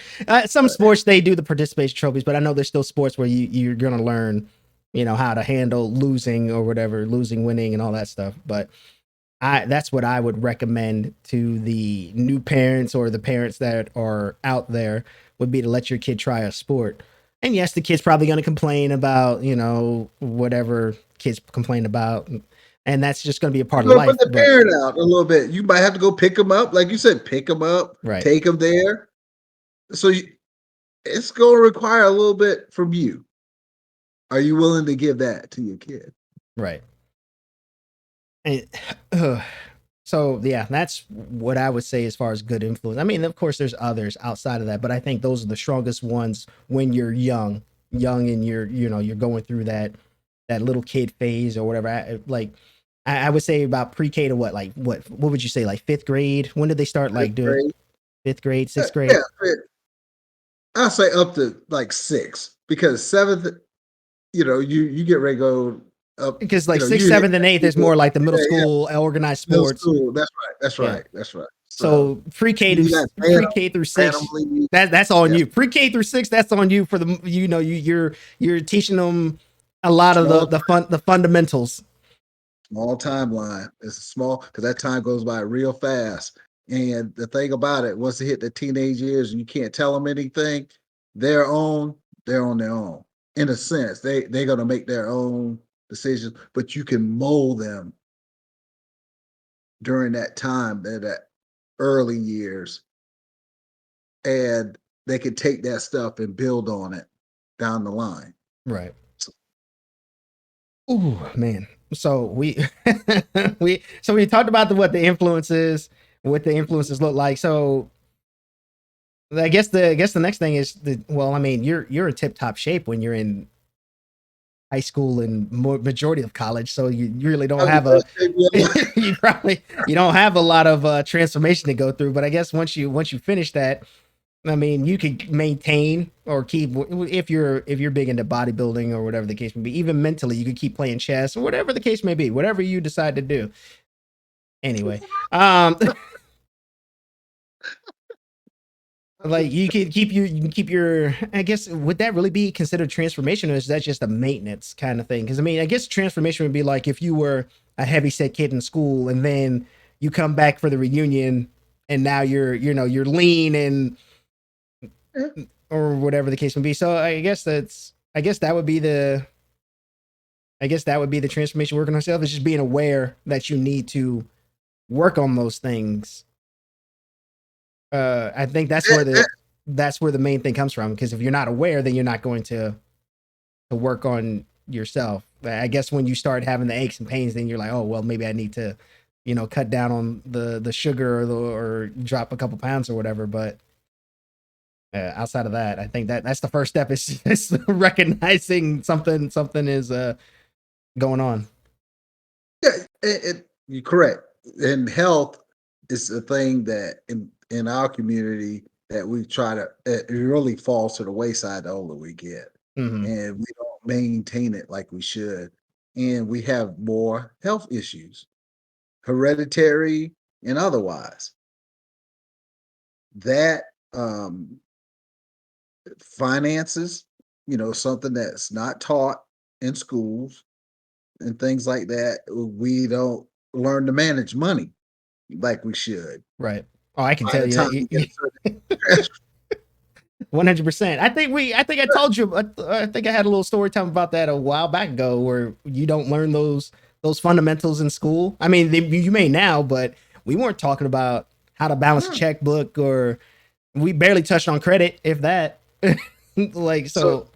some sports they do the participation trophies, but I know there's still sports where you're gonna learn, how to handle losing or whatever, losing, winning, and all that stuff. But that's what I would recommend to the new parents or the parents that are out there would be to let your kid try a sport. And yes, the kid's probably going to complain about, whatever kids complain about. And that's just going to be a part You're of gonna life. put the But parent out a little bit. You might have to go pick them up, like you said, pick them up, right, take them there. So it's going to require a little bit from you. Are you willing to give that to your kid? right. And, so yeah, that's what I would say as far as good influence. I mean, of course, there's others outside of that, but I think those are the strongest ones when you're young, and you're going through that little kid phase or whatever. I would say about pre-K to what would you say, like fifth grade? When did they start like Fifth doing grade. fifth grade, sixth Yeah, grade? I'll say up to like six, because seventh, you get ready to go up. Because like sixth, You hit seventh, and eighth is more like the middle yeah, school organized middle sports. school. That's right. That's Yeah. right. That's right. So So pre-K you got to pre-K through Phantom six, League. that's on Yeah, you. Pre-K through six, that's on you for you're teaching them a lot of small the fundamentals. small timeline. It's small because that time goes by real fast. And the thing about it, once they hit the teenage years and you can't tell them anything, they're on they're on their own. In a sense, they're gonna make their own decisions, but you can mold them during that time, that early years, and they can take that stuff and build on it down the line. Right. Ooh, man. So we talked about what the influences, what the influences look like. So I guess the next thing is well, I mean, you're in tip top shape when you're in high school and majority of college, so you really don't I'm the have a best shape of your life. you don't have a lot of transformation to go through. But I guess once you finish that, I mean, you could maintain or keep if you're big into bodybuilding or whatever the case may be. Even mentally, you could keep playing chess or whatever the case may be. Whatever you decide to do. Anyway, um, like you can keep your. I guess would that really be considered transformation, or is that just a maintenance kind of thing? Because I mean, I guess transformation would be like if you were a heavy set kid in school and then you come back for the reunion and now you're lean and or whatever the case may be. So I guess that would be the transformation working on yourself is just being aware that you need to work on those things. I think that's where the main thing comes from. Because if you're not aware, then you're not going to work on yourself. I guess when you start having the aches and pains, then you're like, oh well, maybe I need to, cut down on the sugar or drop a couple pounds or whatever. But outside of that, I think that's the first step is recognizing something is going on. Yeah, you're correct. And health is a thing that in our community that we try to it really falls to the wayside the older we get, Hmm. and we don't maintain it like we should, and we have more health issues, hereditary and otherwise. that finances, something that's not taught in schools and things like that. We don't learn to manage money like we should. Right. Oh, I can By tell the you time that. you get a certain 100%. I think I told you. I think I had a little story time about that a while back ago, where you don't learn those fundamentals in school. I mean, you may now, but we weren't talking about how to balance a no. checkbook, or we barely touched on credit, if that. Like So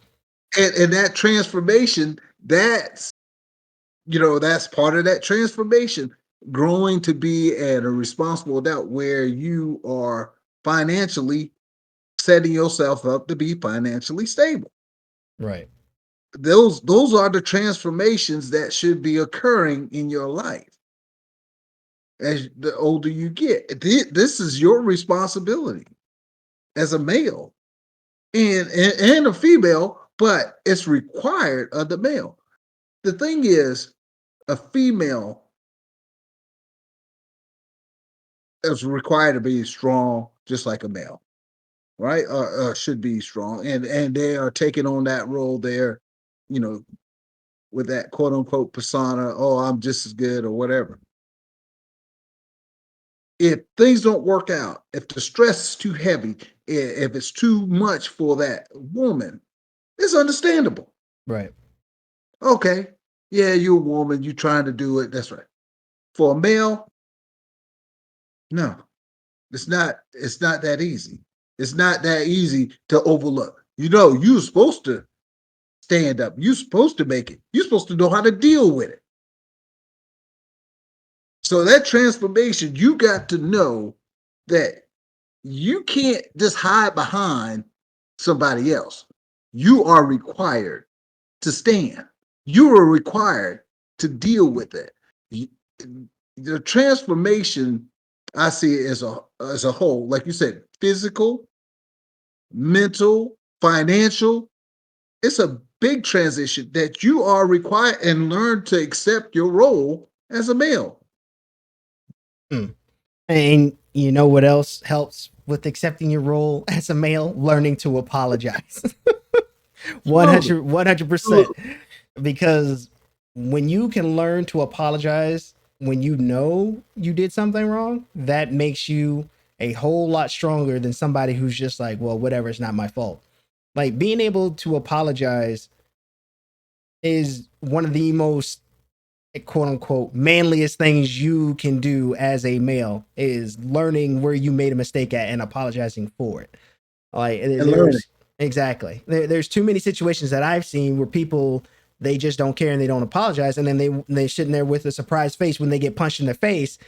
so. and that transformation, that's part of that transformation, growing to be a responsible adult where you are financially setting yourself up to be financially stable. Right. Those are the transformations that should be occurring in your life as the older you get. This is your responsibility as a male and a female, but it's required of the male. The thing is, a female is required to be strong, just like a male, right? Should be strong, and they are taking on that role there, you know, with that quote unquote persona. Oh, I'm just as good, or whatever. If things don't work out, if the stress is too heavy, if it's too much for that woman, it's understandable. Right. Okay, yeah, you're a woman, you trying to do it. That's right. For a male, no, it's not that easy. It's not that easy to overlook. You're supposed to stand up. You're supposed to make it. You're supposed to know how to deal with it. So that transformation, you got to know that you can't just hide behind somebody else. You are required to stand. You are required to deal with it. The transformation, I see it as a whole, like you said, physical, mental, financial. It's a big transition that you are required and learn to accept your role as a male. Mm. And you know what else helps with accepting your role as a male? Learning to apologize. Absolutely. 100%. Because when you can learn to apologize when you know you did something wrong, that makes you a whole lot stronger than somebody who's just like, well, whatever, it's not my fault. Like, being able to apologize is one of the most, quote unquote, manliest things you can do as a male, is learning where you made a mistake at and apologizing for it. Like, And learning. there's exactly there's too many situations that I've seen where people, they just don't care and they don't apologize, and then they sitting there with a surprised face when they get punched in the face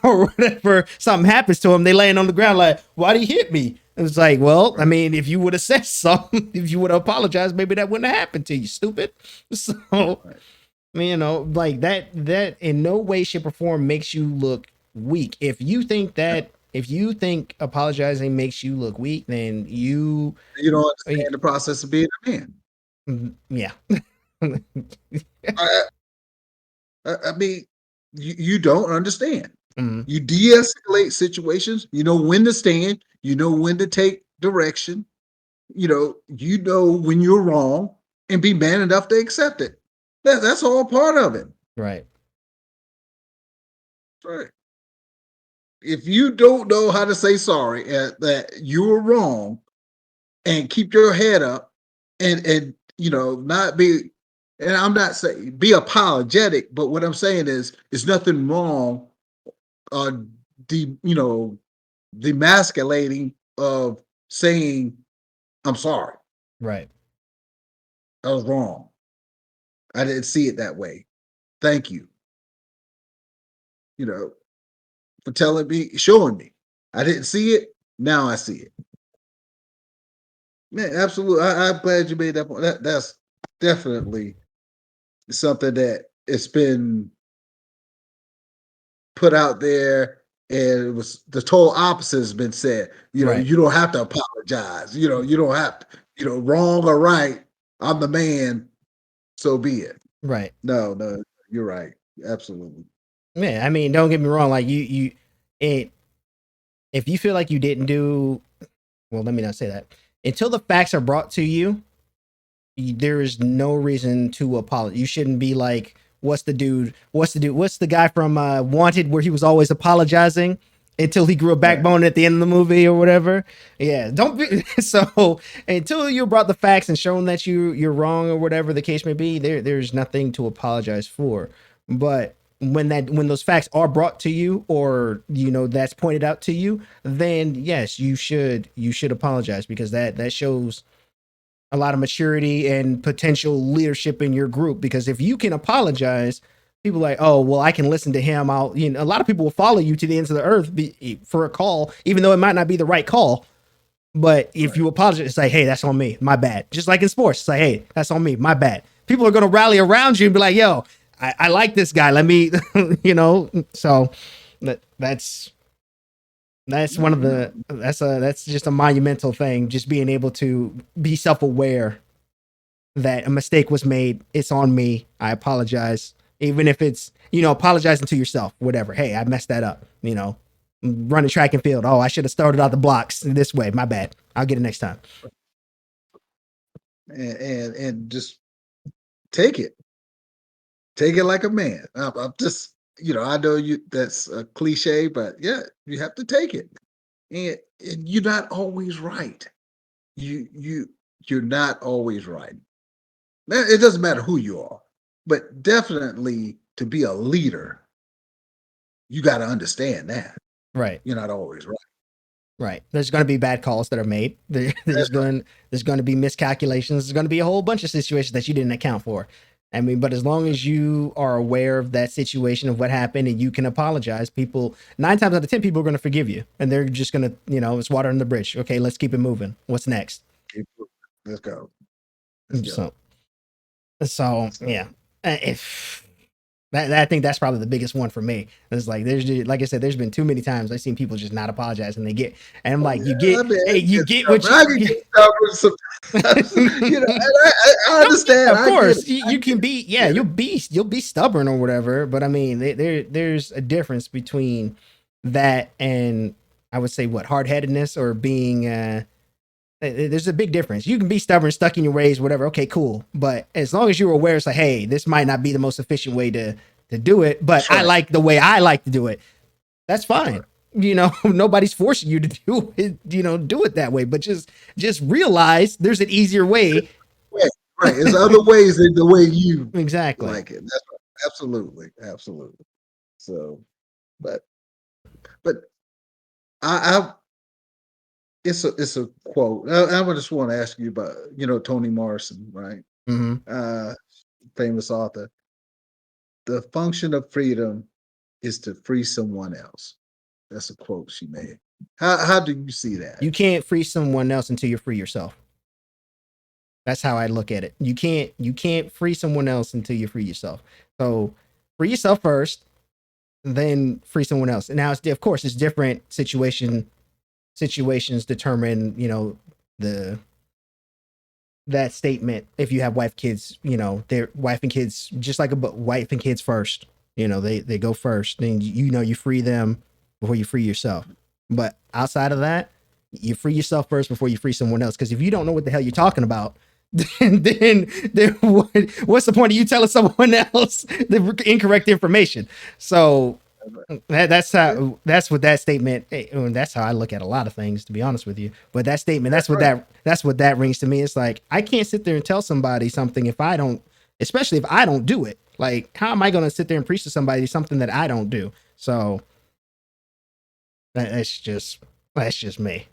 or whatever, something happens to them, they laying on the ground like, why'd he hit me? And it's like, well, I mean, if you would have said something, if you would have apologized, maybe that wouldn't have happened to you, stupid. So, Right. like that in no way, shape, or form makes you look weak. If you think apologizing makes you look weak, then You don't eh, understand the process of being a man. yeah. I, I mean, you don't understand. Mhm. You de-escalate situations. You know when to stand. You know when to take direction. You know when you're wrong and be man enough to accept it. That's all part of it. Right. Right. If you don't know how to say sorry that you were wrong and keep your head up and not be, and I'm not saying be apologetic, but what I'm saying is there's nothing wrong uh de you know demasculating of saying I'm sorry. Right. I was wrong. I didn't see it that way. Thank you, you know, for telling me, showing me. I didn't see it. Now I see it. Man, absolutely. I'm glad you made that point. That's definitely something that it's been put out there, and it was the total opposite has been said. Right. You don't have to apologize. You don't have to, wrong or right. I'm the man, so be it. Right. No, no, you're right. Absolutely. Yeah, I mean, don't get me wrong, like, it if you feel like you didn't do, well, let me not say that. Until the facts are brought to you, there is no reason to apologize. You shouldn't be like, what's the dude? What's the dude? What's the guy from Wanted where he was always apologizing until he grew a Right. backbone at the end of the movie or whatever? Yeah, don't be so until you brought the facts and shown that you're wrong or whatever the case may be. There's nothing to apologize for. But when those facts are brought to you, or that's pointed out to you, then yes, you should apologize, because that shows a lot of maturity and potential leadership in your group. Because if you can apologize, people are like, oh well, I can listen to him. A lot of people will follow you to the ends of the earth for a call, even though it might not be the right call. But if Right. you apologize, it's like, hey, that's on me, my bad. Just like in sports, it's like, hey, that's on me, my bad. People are gonna rally around you and be like, yo, I like this guy. Let me, So that's one No, of no. the that's just a monumental thing. Just being able to be self aware that a mistake was made. It's on me. I apologize. Even if it's, apologizing to yourself, whatever. Hey, I messed that up. Running track and field. Oh, I should have started out the blocks this way. My bad. I'll get it next time. And just take it. Take it like a man. I'm just, I know you that's a cliche, but yeah, you have to take it. And you're not always right. You're not always right. Now, it doesn't matter who you are, but definitely to be a leader, you got to understand that Right. you're not always right. Right. There's going to be bad calls that are made. That's There's going to be miscalculations. There's going to be a whole bunch of situations that you didn't account for. I mean, but as long as you are aware of that situation, of what happened, and you can apologize, people 9 times out of 10 people are going to forgive you, and they're just going to, it's water on the bridge. Okay, let's keep it moving. What's next? keep moving. Let's go. Let's go. So so So yeah, if I think that's probably the biggest one for me. It's like like I said, there's been too many times I've seen people just not apologize, and and I'm oh like, yeah, I mean, hey, I you get get what stubborn. I can get stubborn sometimes. And I No, yeah, understand. of I get it. course, you can be, yeah, Get it. you'll be stubborn or whatever. But I mean, there's a difference between that and, I would say, what, hard headedness, or being there's a big difference. You can be stubborn, stuck in your ways, whatever. Okay, cool. But as long as you're aware, it's like, hey, this might not be the most efficient way to do it, but That's I right. like the way I like to do it. That's That's fine. right. Nobody's forcing you to do it, do it that way. But just realize there's an easier way. Right. Right. There's other ways than the way you Exactly. like it. That's right. Absolutely. Absolutely. So, but but I it's a quote. I just want to ask you about Toni Morrison, right? Hmm. Uh, famous author. The function of freedom is to free someone else. That's a quote she made. How do you see that? You can't free someone else until you're free yourself. That's how I look at it. You can't free someone else until you free yourself. So free yourself first, then free someone else. And now, of course, it's different situations determine, the that statement. If you have wife, kids, their wife and kids, just like a wife and kids first, they go first. Then you free them before you free yourself. But outside of that, you free yourself first before you free someone else. Because if you don't know what the hell you're talking about, then what's the point of you telling someone else the incorrect information? So Yeah, that's what that statement, that's how I look at a lot of things, to be honest with you. But that statement, that's right. that's what that rings to me. It's like, I can't sit there and tell somebody something if I don't, especially if I don't do it. Like, how am I going to sit there and preach to somebody something that I don't do? So that's just me.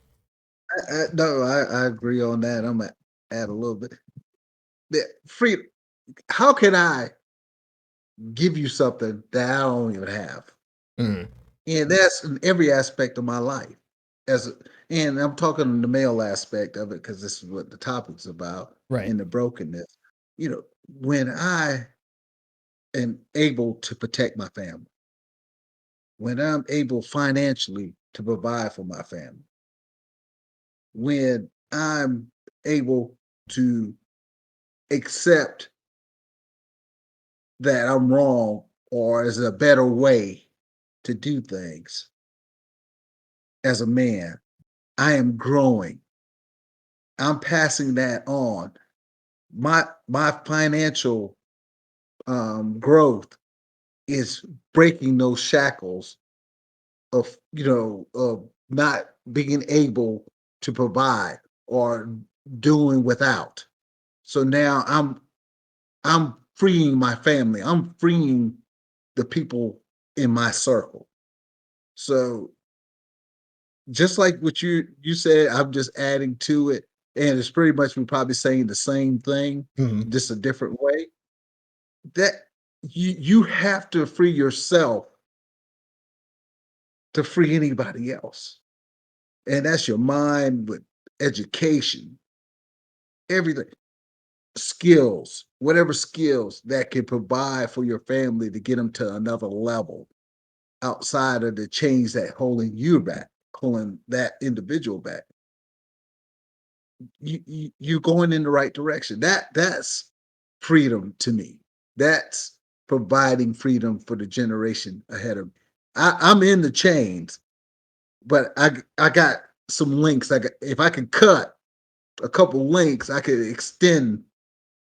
No, I agree on that. I'm gonna add a little bit. The free. How can I give you something that I don't even have? Mm, And that's in every aspect of my life. And I'm talking in the male aspect of it because this is what the topic's about right. in the brokenness. When I am able to protect my family, when I'm able financially to provide for my family, when I'm able to accept that I'm wrong or is a better way to do things, as a man. I am growing. I'm passing that on. My financial growth is breaking those shackles of of not being able to provide or doing without. So now I'm freeing my family. I'm freeing the people in my circle. So just like what you said, I'm just adding to it, and it's pretty much we're probably saying the same thing, Mhm. just a different way. That you have to free yourself to free anybody else, and that's your mind with education, everything, skills, whatever skills that can provide for your family to get them to another level outside of the chains that holding you back, pulling that individual back. You're going in the right direction. That's freedom to me. That's providing freedom for the generation ahead of me. I'm in the chains, but I got some links. I got if I can cut a couple links, I could extend.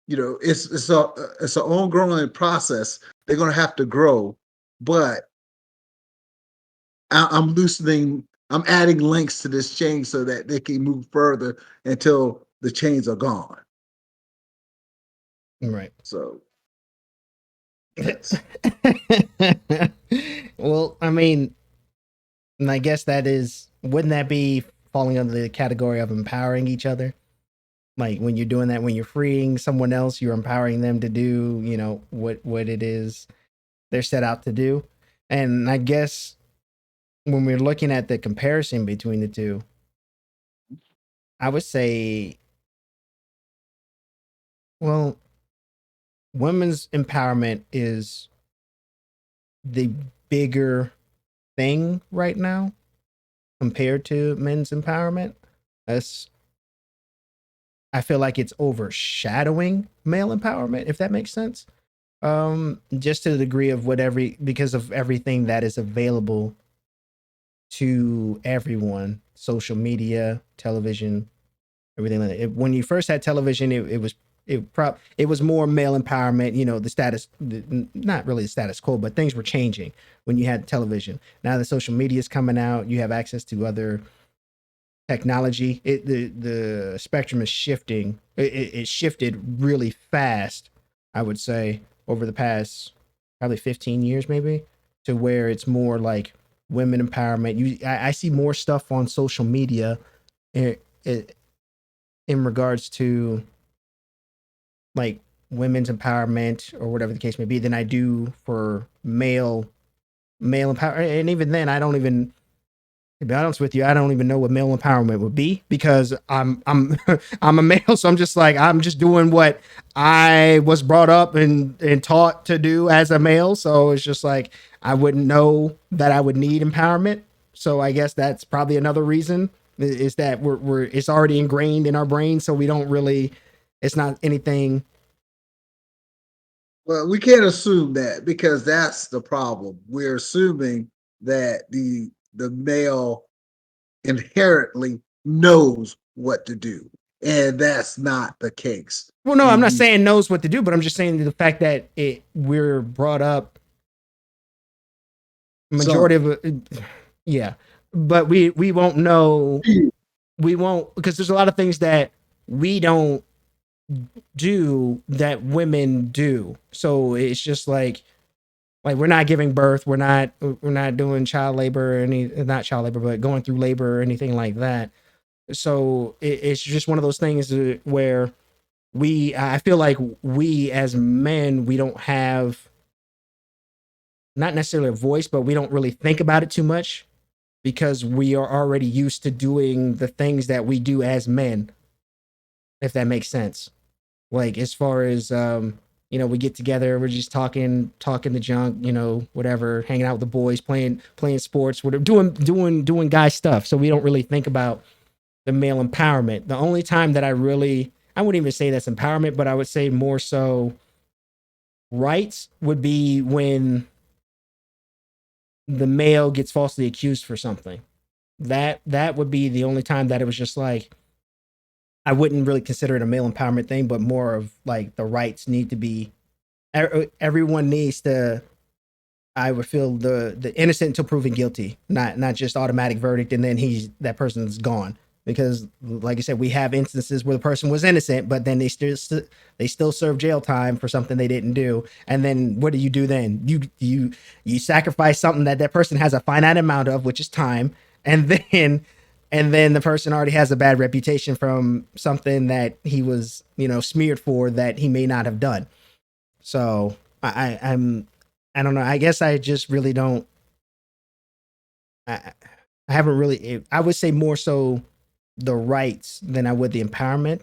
It's an ongoing process. They're gonna have to grow, but I'm loosening. I'm adding links to this chain so that they can move further until the chains are gone. Right. So that's Well, I mean, and I guess wouldn't that be falling under the category of empowering each other? Like when you're doing that, when you're freeing someone else, you're empowering them to do, what it is they're set out to do. And I guess when we're looking at the comparison between the two, I would say, well, women's empowerment is the bigger thing right now compared to men's empowerment. That's I feel like it's overshadowing male empowerment, if that makes sense. Just to the degree of because of everything that is available to everyone, social media, television, everything like that. When you first had television, it was more male empowerment. Not really the status quo, but things were changing when you had television. Now the social media is coming out, you have access to other technology. The spectrum is shifting. It shifted really fast, I would say, over the past probably 15 years, maybe, to where it's more like women empowerment. I see more stuff on social media in, in regards to like women's empowerment or whatever the case may be than I do for male empowerment. And even then, I don't even, to be honest with you, I don't even know what male empowerment would be because I'm I'm a male, so I'm just like I'm just doing what I was brought up and taught to do as a male. So it's just like I wouldn't know that I would need empowerment. So I guess that's probably another reason is that we're it's already ingrained in our brain, so we don't really. It's not anything. well, we can't assume that because that's the problem. We're assuming that the male inherently knows what to do, and that's not the case. Well, no, I'm not You saying knows what to do, but I'm just saying the fact that we're brought up majority some of yeah, but we won't know. We won't because there's a lot of things that we don't do that women do. So it's just like we're not giving birth, we're not doing child labor or any not child labor, but going through labor or anything like that. So it's just one of those things where I feel like we as men we don't have not necessarily a voice, but we don't really think about it too much because we are already used to doing the things that we do as men, if that makes sense. Like as far as we get together, we're just talking the junk, whatever, hanging out with the boys, playing sports, whatever, doing guy stuff. So we don't really think about the male empowerment. The only time that I wouldn't even say that's empowerment, but I would say more so rights would be when the male gets falsely accused for something. that would be the only time that it was just like I wouldn't really consider it a male empowerment thing, but more of like the rights need to be everyone needs to. I would feel the innocent until proven guilty, not just automatic verdict and then that person's gone. Because like I said, we have instances where the person was innocent, but then they still serve jail time for something they didn't do. And then what do you do then? You sacrifice something that person has a finite amount of, which is time, and then the person already has a bad reputation from something that he was, smeared for that he may not have done. So I don't know. I guess I just really don't. I haven't really. I would say more so the rights than I would the empowerment.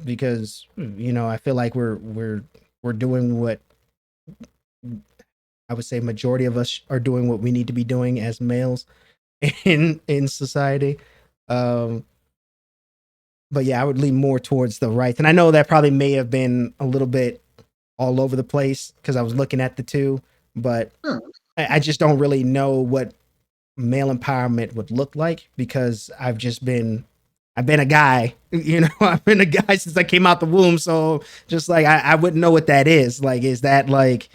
Because I feel like we're doing what I would say majority of us are doing what we need to be doing as males in society. But yeah, I would lean more towards the rights, and I know that probably may have been a little bit all over the place because I was looking at the two, but I just don't really know what male empowerment would look like because I've been a guy, I've been a guy since I came out the womb. So just like, I wouldn't know what that is. Like, is that like,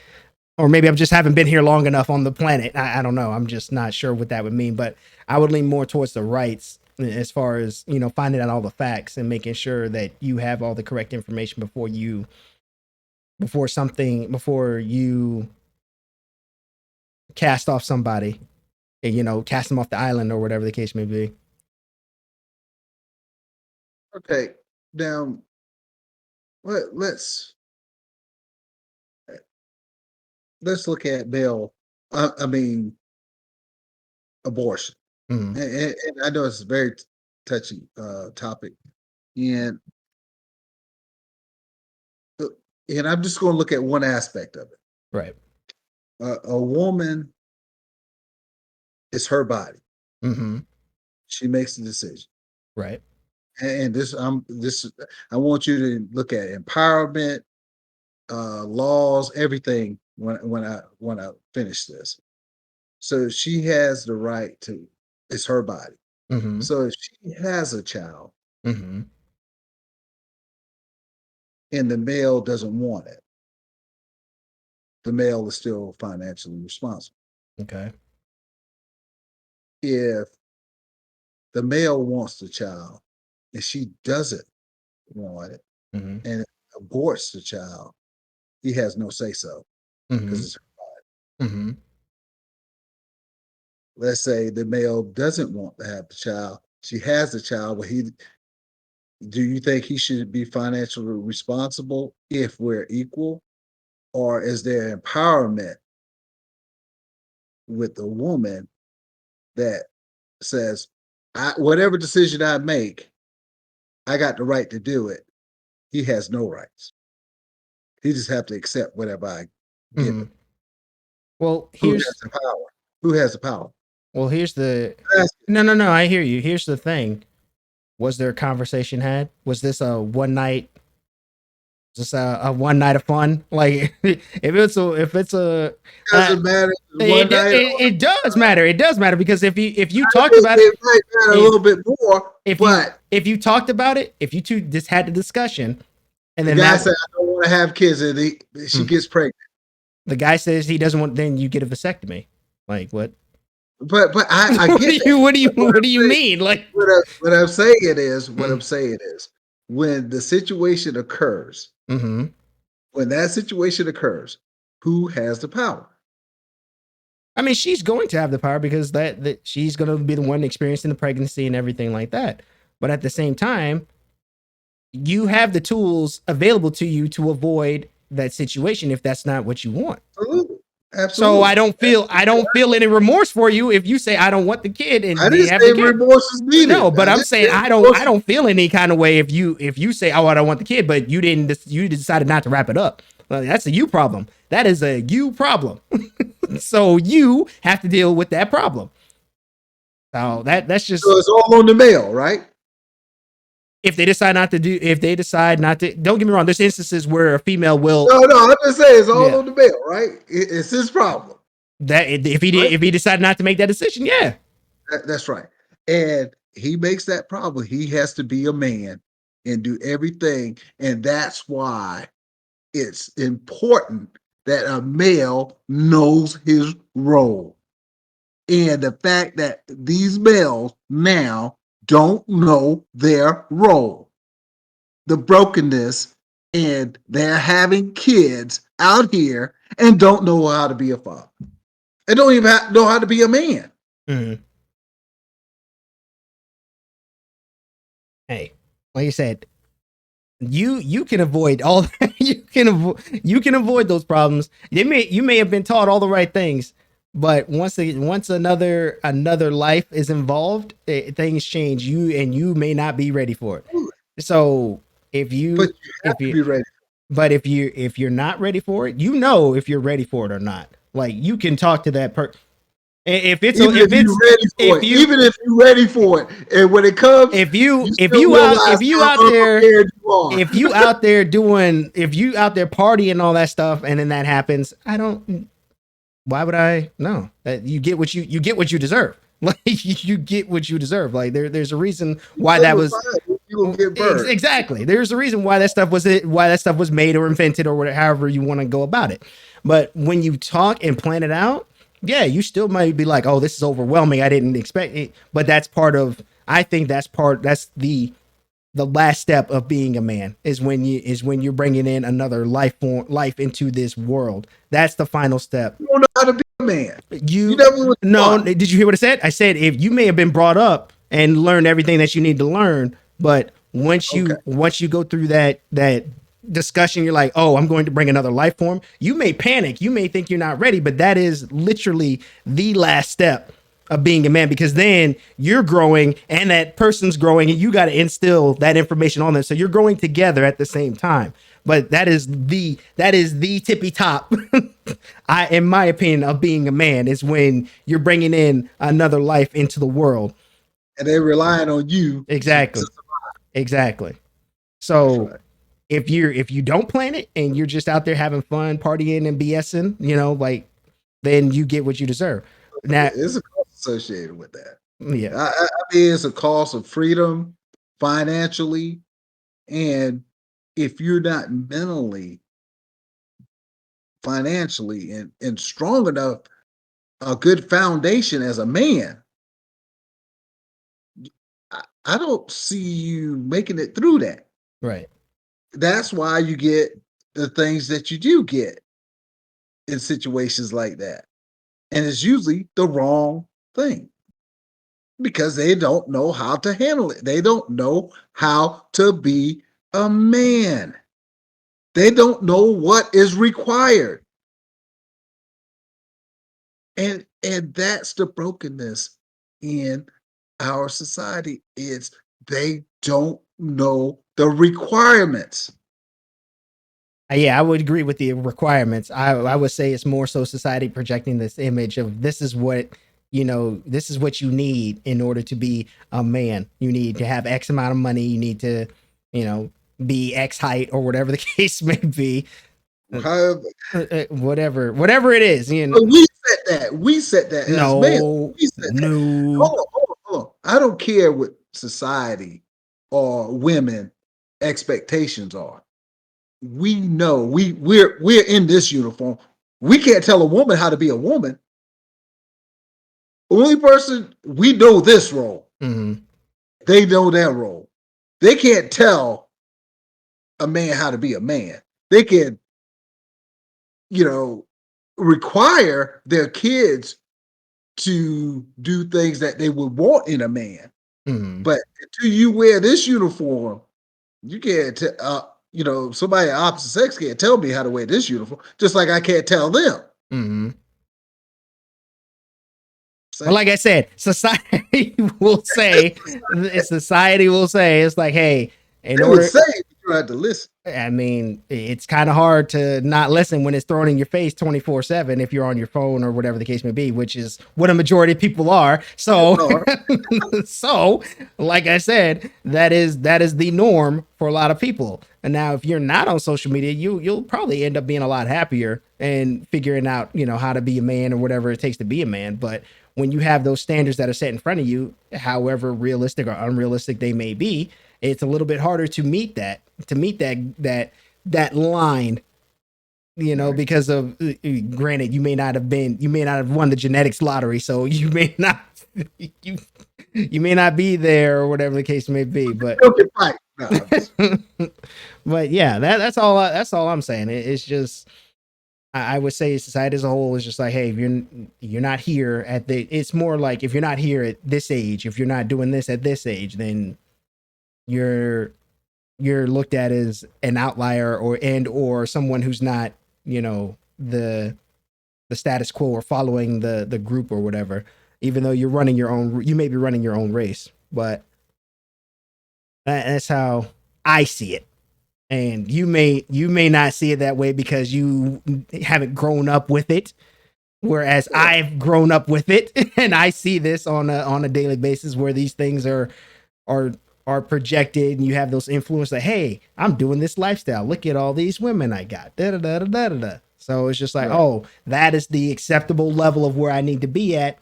or maybe I just haven't been here long enough on the planet. I don't know. I'm just not sure what that would mean, but I would lean more towards the rights as far as, finding out all the facts and making sure that you have all the correct information before you cast off somebody and cast them off the island or whatever the case may be. Okay, now let's look at male. I mean, abortion, and I know it's a very touchy topic, and I'm just going to look at one aspect of it. Right. A woman is her body. She makes the decision. Right. And I want you to look at empowerment, laws, everything when I finish this. So she has the right to. It's her body. So if she has a child, and the male doesn't want it, the male is still financially responsible. Okay. If the male wants the child and she doesn't want it and aborts the child, he has no say so because it's her body. Let's say the male doesn't want to have the child. She has the child, but do you think he should be financially responsible if we're equal? Or is there empowerment with the woman that says, whatever decision I make, I got the right to do it. He has no rights. He just have to accept whatever I give him. Well, who has the power? Who has the power? Well, here's the no. I hear you. Here's the thing. Was there a conversation had? Was this a one night? Just a one night of fun. Like if it's a doesn't matter. It does matter. It does matter because if you talked about it might matter a little bit more. If you talked about it, if you two just had the discussion, and then the guy said, "I don't want to have kids," and she gets pregnant. The guy says he doesn't want. Then you get a vasectomy. Like what? But I get what do you mean? Like what I'm saying is when the situation occurs, when that situation occurs, who has the power? I mean, she's going to have the power because that she's going to be the one experiencing the pregnancy and everything like that. But at the same time, you have the tools available to you to avoid that situation if that's not what you want. Absolutely. So I don't feel any remorse for you if you say I don't want the kid and I didn't say remorse is needed. No, but I'm saying I don't feel any kind of way if you say, oh, I don't want the kid, but you decided not to wrap it up. Well, that's a you problem. That is a you problem. So you have to deal with that problem. So that's just so it's all on the male, right? If they decide not to, don't get me wrong. There's instances where a female will. No, I'm just saying it's all on the male, right? It's his problem. That if he decided not to make that decision, yeah. That's right. And he makes that problem. He has to be a man and do everything. And that's why it's important that a male knows his role. And the fact that these males now don't know their role, the brokenness, and they're having kids out here and don't know how to be a father. And don't even know how to be a man. Mhm. Hey, like you said, you can avoid all you can avoid those problems. You may have been taught all the right things, but once another life is involved, things change. You may not be ready for it. So if But you you have if to you be ready. but if you're not ready for it, you know if you're ready for it or not. Like you can talk to that person. If it's Even if you're ready for if it, you even if you're ready for it, and when it comes, you still realize how unprepared you are. if you out there doing if you out there partying and all that stuff and then that happens, I don't, why would I? No, you get what you get what you deserve. Like you get what you deserve. Like there's a reason You why that live was fine, you gonna get burned. exactly. There's a reason why that stuff was made or invented or whatever, however you want to go about it. But when you talk and plan it out, yeah, you still might be like, oh, this is overwhelming. I didn't expect it. But that's part of. I think that's the last step of being a man is when you're bringing in another life into this world. That's the final step. You don't know how to be a man. You You never was no, taught. did you hear what I said? I said if you may have been brought up and learned everything that you need to learn, but Okay. once you go through that discussion, you're like, oh, I'm going to bring another life form. You may panic, you may think you're not ready, but that is literally the last step of being a man, because then you're growing and that person's growing and you got to instill that information on them. So you're growing together at the same time. But that is the tippy top, in my opinion, of being a man is when you're bringing in another life into the world. And they're relying on you to Exactly. Exactly. that's So right. if you don't plan it and you're just out there having fun, partying and BSing, like then you get what you deserve. Now, It's a cost associated with that. yeah, I mean, it's a cost of freedom financially. And if you're not mentally, financially, and strong enough, a good foundation as a man, I don't see you making it through that. right. That's why you get the things that you do get in situations like that. And it's usually the wrong thing because they don't know how to handle it. They don't know how to be a man. They don't know what is required. And that's the brokenness in our society is they don't know the requirements. Yeah, I would agree with the requirements. I would say it's more so society projecting this image of this is what this is what you need in order to be a man. You need to have X amount of money. You need to, you know, be X height or whatever the case may be. However, Whatever it is, but we set that. We set that as males. No, We set that. no. Hold on, hold on, hold on. I don't care what society or women expectations are. We know we're in this uniform. We can't tell a woman how to be a woman. Only person we know this role. Mhm. They know that role. They can't tell a man how to be a man. They can, you know, require their kids to do things that they would want in a man. Mhm. But until you wear this uniform, you can't, somebody of opposite sex can't tell me how to wear this uniform, just like I can't tell them. Mhm. Well, Same like I thing. said, society will say, it's like, hey, in They would order, say, but you have to listen. I mean, it's kind of hard to not listen when it's thrown in your face 24/7 if you're on your phone or whatever the case may be, which is what a majority of people are. So, No, so like I said, that is the norm for a lot of people. And now, if you're not on social media, you'll probably end up being a lot happier and figuring out, how to be a man or whatever it takes to be a man. But when you have those standards that are set in front of you, however realistic or unrealistic they may be, it's a little bit harder to meet that line, Right. because of granted, you may not have won the genetics lottery, so you may not you you may not be there or whatever the case may be, but Still can fight. No, I'm just- but yeah, that's all I'm saying. It's just I would say society as a whole is just like, hey, if you're not here it's more like if you're not here at this age, if you're not doing this at this age, then you're looked at as an outlier or someone who's not, the status quo or following the group or whatever, even though you may be running your own race, but that's how I see it. And you may not see it that way because you haven't grown up with it, whereas I've grown up with it and I see this on a daily basis where these things are are projected, and you have those influence like, hey, I'm doing this lifestyle, look at all these women I got, da da da da da da. So it's just like, Right. oh, that is the acceptable level of where I need to be at.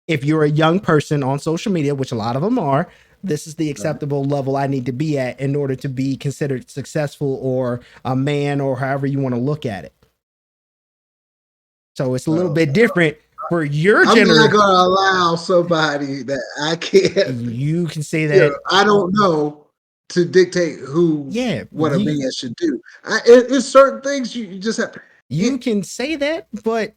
If you're a young person on social media, which a lot of them are, this is the acceptable level I need to be at in order to be considered successful or a man, or however you want to look at it. So it's a little So bit different for your I'm not generation. gonna allow somebody that I can't, You can say that, I don't know, to dictate yeah, what a man should do. It's certain things you just have. you It, can say that, but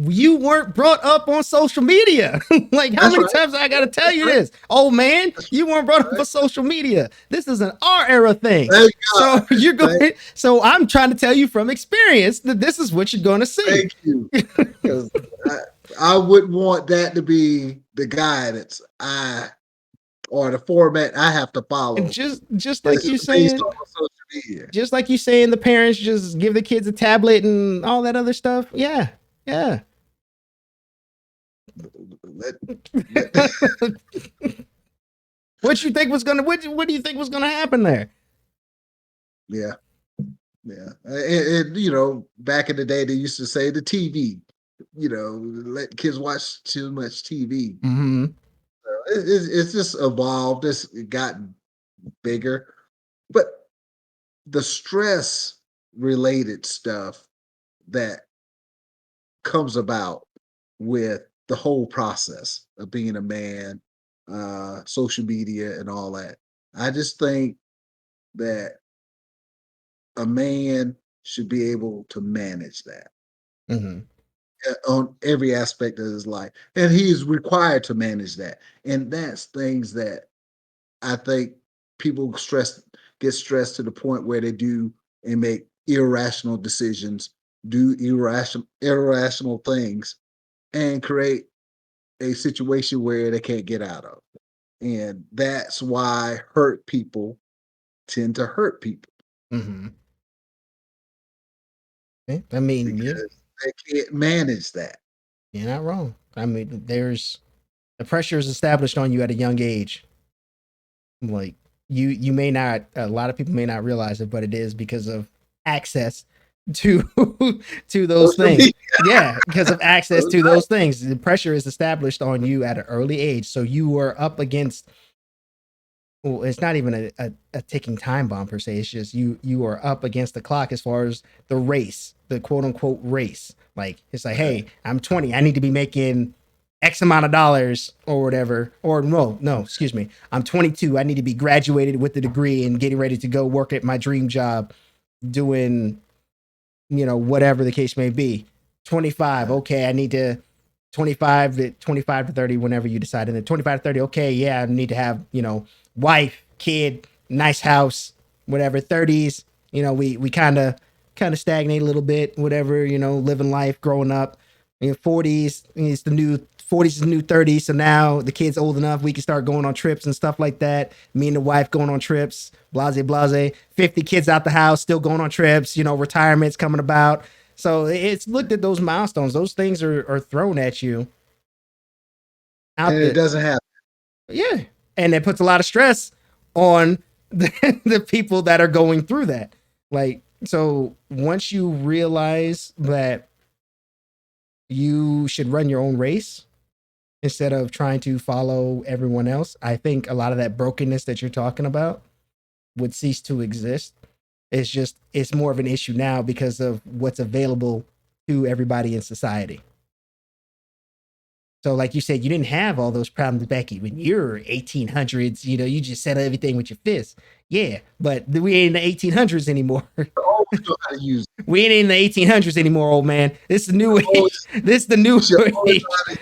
you weren't brought up on social media. Like, how that's many right. times I got to tell That's you right. this? Oh man, That's you weren't brought up right. on social media. This is an our era thing. Thank So God. you're Thank, going. So I'm trying to tell you from experience that this is what you're going to see. thank you. Because I wouldn't want that to be the guidance or the format I have to And follow. just like It's you based saying, on social media. just like you saying, the parents just give the kids a tablet and all that other stuff. Yeah, yeah. Let, let, What you think was gonna? What do you think was gonna happen there? yeah, yeah. Back in the day, they used to say the TV. Let kids watch too much TV. Mm-hmm. It's just evolved. It's gotten bigger, but the stress related stuff that comes about with the whole process of being a man, social media, and all that. I just think that a man should be able to manage that Mm-hmm. on every aspect of his life, and he is required to manage that. And that's things that I think people get stressed to the point where they do and make irrational decisions, do irrational things, and create a situation where they can't get out of. And that's why hurt people tend to hurt people Mm-hmm. I mean, because they can't manage that. you're not wrong. I mean, there's the pressure is established on you at a young age. Like, you may not, a lot of people may not realize it, but it is because of access to to those Social things. media. Yeah, because of access That's to right. those things. The pressure is established on you at an early age. So you were up against, well, it's not even a ticking time bomb per se. It's just you are up against the clock as far as the race, the quote unquote race. Like, it's like, Right. hey, I'm 20. I need to be making X amount of dollars or whatever. Or no, excuse me. I'm 22. I need to be graduated with the degree and getting ready to go work at my dream job, doing, whatever the case may be. 25. Yeah. Okay, I need to 25 to 30, whenever you decide. And then 25 to 30, okay, yeah, I need to have, wife, kid, nice house, whatever. 30s, we kind of stagnate a little bit, whatever, living life, growing up. 40s is the new 40s is the new 30s. So now the kid's old enough, we can start going on trips and stuff like that. Me and the wife going on trips, blase blase. 50, kids out the house, still going on trips, retirement's coming about. So it's looked at those milestones. Those things are thrown at you And out it the, doesn't happen. yeah. And it puts a lot of stress on the people that are going through that. Like, so once you realize that you should run your own race, instead of trying to follow everyone else, I think a lot of that brokenness that you're talking about would cease to exist. It's just it's more of an issue now because of what's available to everybody in society. So, like you said, you didn't have all those problems back when you're 1800s. You know, you just settle everything with your fist. Yeah, but we ain't in the 1800s anymore. Always know how to use it. We ain't in the 1800s anymore, old man. This is the new age. Always, This is the new should always age. know how to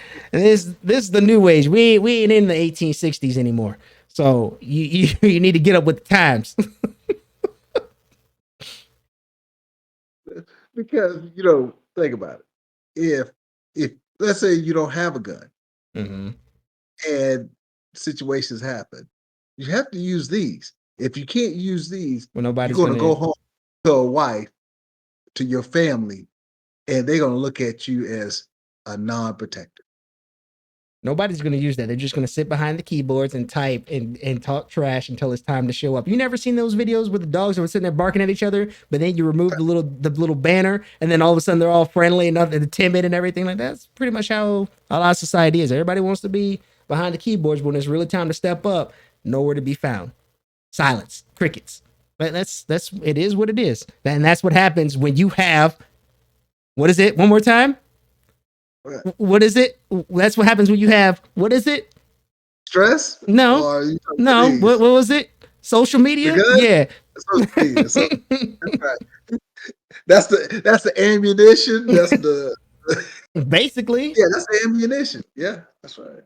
This is the new age. We ain't in the 1860s anymore. So you need to get up with the times. because think about it. If let's say you don't have a gun Mm-hmm. and situations happen, you have to use these. If you can't use these, Well, you're nobody's going to go gonna home to a wife, to your family, and they're going to look at you as a non-protector. nobody's gonna use that. They're just gonna sit behind the keyboards and type and talk trash until it's time to show up. You never seen those videos where the dogs are sitting there barking at each other, but then you remove the little banner, and then all of a sudden they're all friendly and nothing timid and everything like that. That's pretty much how a lot of society is. Everybody wants to be behind the keyboards, but when it's really time to step up, nowhere to be found. Silence, crickets. But that's it is what it is. And that's what happens when you have what is it? One more time? What is it? That's what happens when you have what is it? Stress? No, Or you talking no. What these? was it? Social The media? gun? Yeah. Social media. So that's right. That's the ammunition. That's the Basically. yeah, that's the ammunition. Yeah, that's right.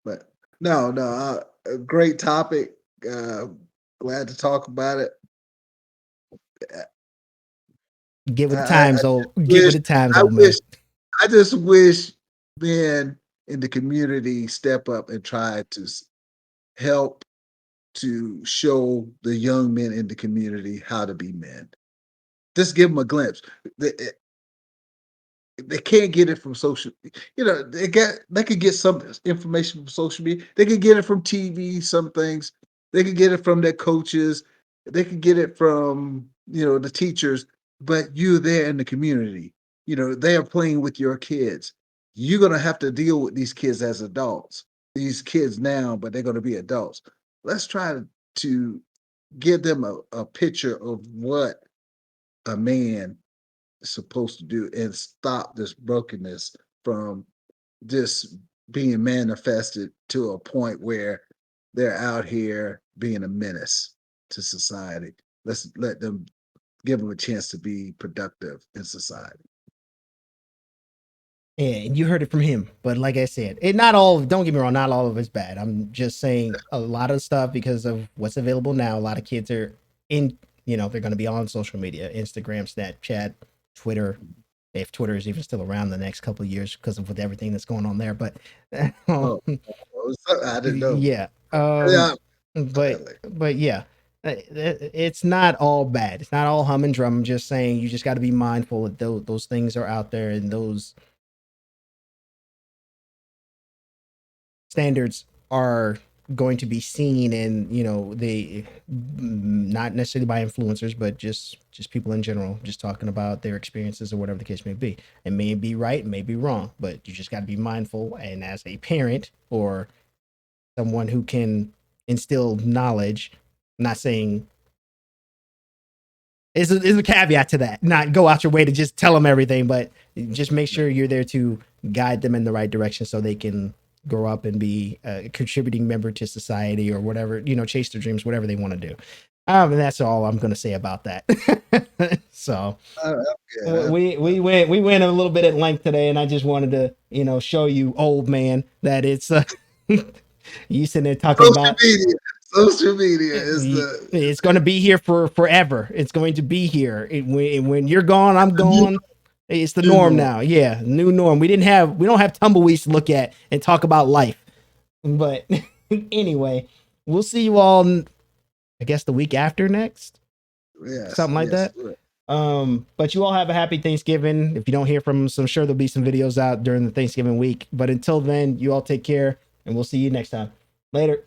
But no, a great topic. Uh, Glad to talk about it. Get with the I times, old. Get with wish the times, I old man. wish I just wish men in the community step up and try to help to show the young men in the community how to be men. Just give them a glimpse. They, they can't get it from social. They could get some information from social media. They could get it from TV. Some things they could get it from their coaches. They could get it from the teachers. But you there in the community, they are playing with your kids. You're gonna have to deal with these kids as adults. These kids now, but they're gonna be adults. Let's try to give them a picture of what a man is supposed to do and stop this brokenness from just being manifested to a point where they're out here being a menace to society. Let's let them give them a chance to be productive in society. Yeah, and you heard it from him. But like I said, it not all. Don't get me wrong. Not all of it's bad. I'm just saying a lot of stuff because of what's available now. A lot of kids are in. They're going to be on social media, Instagram, Snapchat, Twitter. If Twitter is even still around the next couple of years because of with everything that's going on there. But Oh, I didn't know. yeah. Yeah, But yeah, it's not all bad. It's not all hum and drum. I'm just saying you just got to be mindful that those things are out there and those standards are going to be seen and they not necessarily by influencers but just people in general just talking about their experiences or whatever the case may be. It may be right, it may be wrong, but you just got to be mindful, and as a parent or someone who can instill knowledge, not saying is a caveat to that, not go out your way to just tell them everything, but just make sure you're there to guide them in the right direction so they can grow up and be a contributing member to society or whatever, chase their dreams, whatever they want to do. And that's all I'm going to say about that. So yeah, we went a little bit at length today, and I just wanted to, show you, old man, that it's you sitting there talking social about media. Social media is the it's going to be here for forever. It's going to be here. When you're gone, I'm gone. It's the new norm norm. now. Yeah, new norm. We don't have tumbleweeds to look at and talk about life. But anyway, we'll see you all. I guess the week after next, Yes, something like yes. that. But you all have a happy Thanksgiving. If you don't hear from us, I'm sure there'll be some videos out during the Thanksgiving week. But until then, you all take care, and we'll see you next time. Later.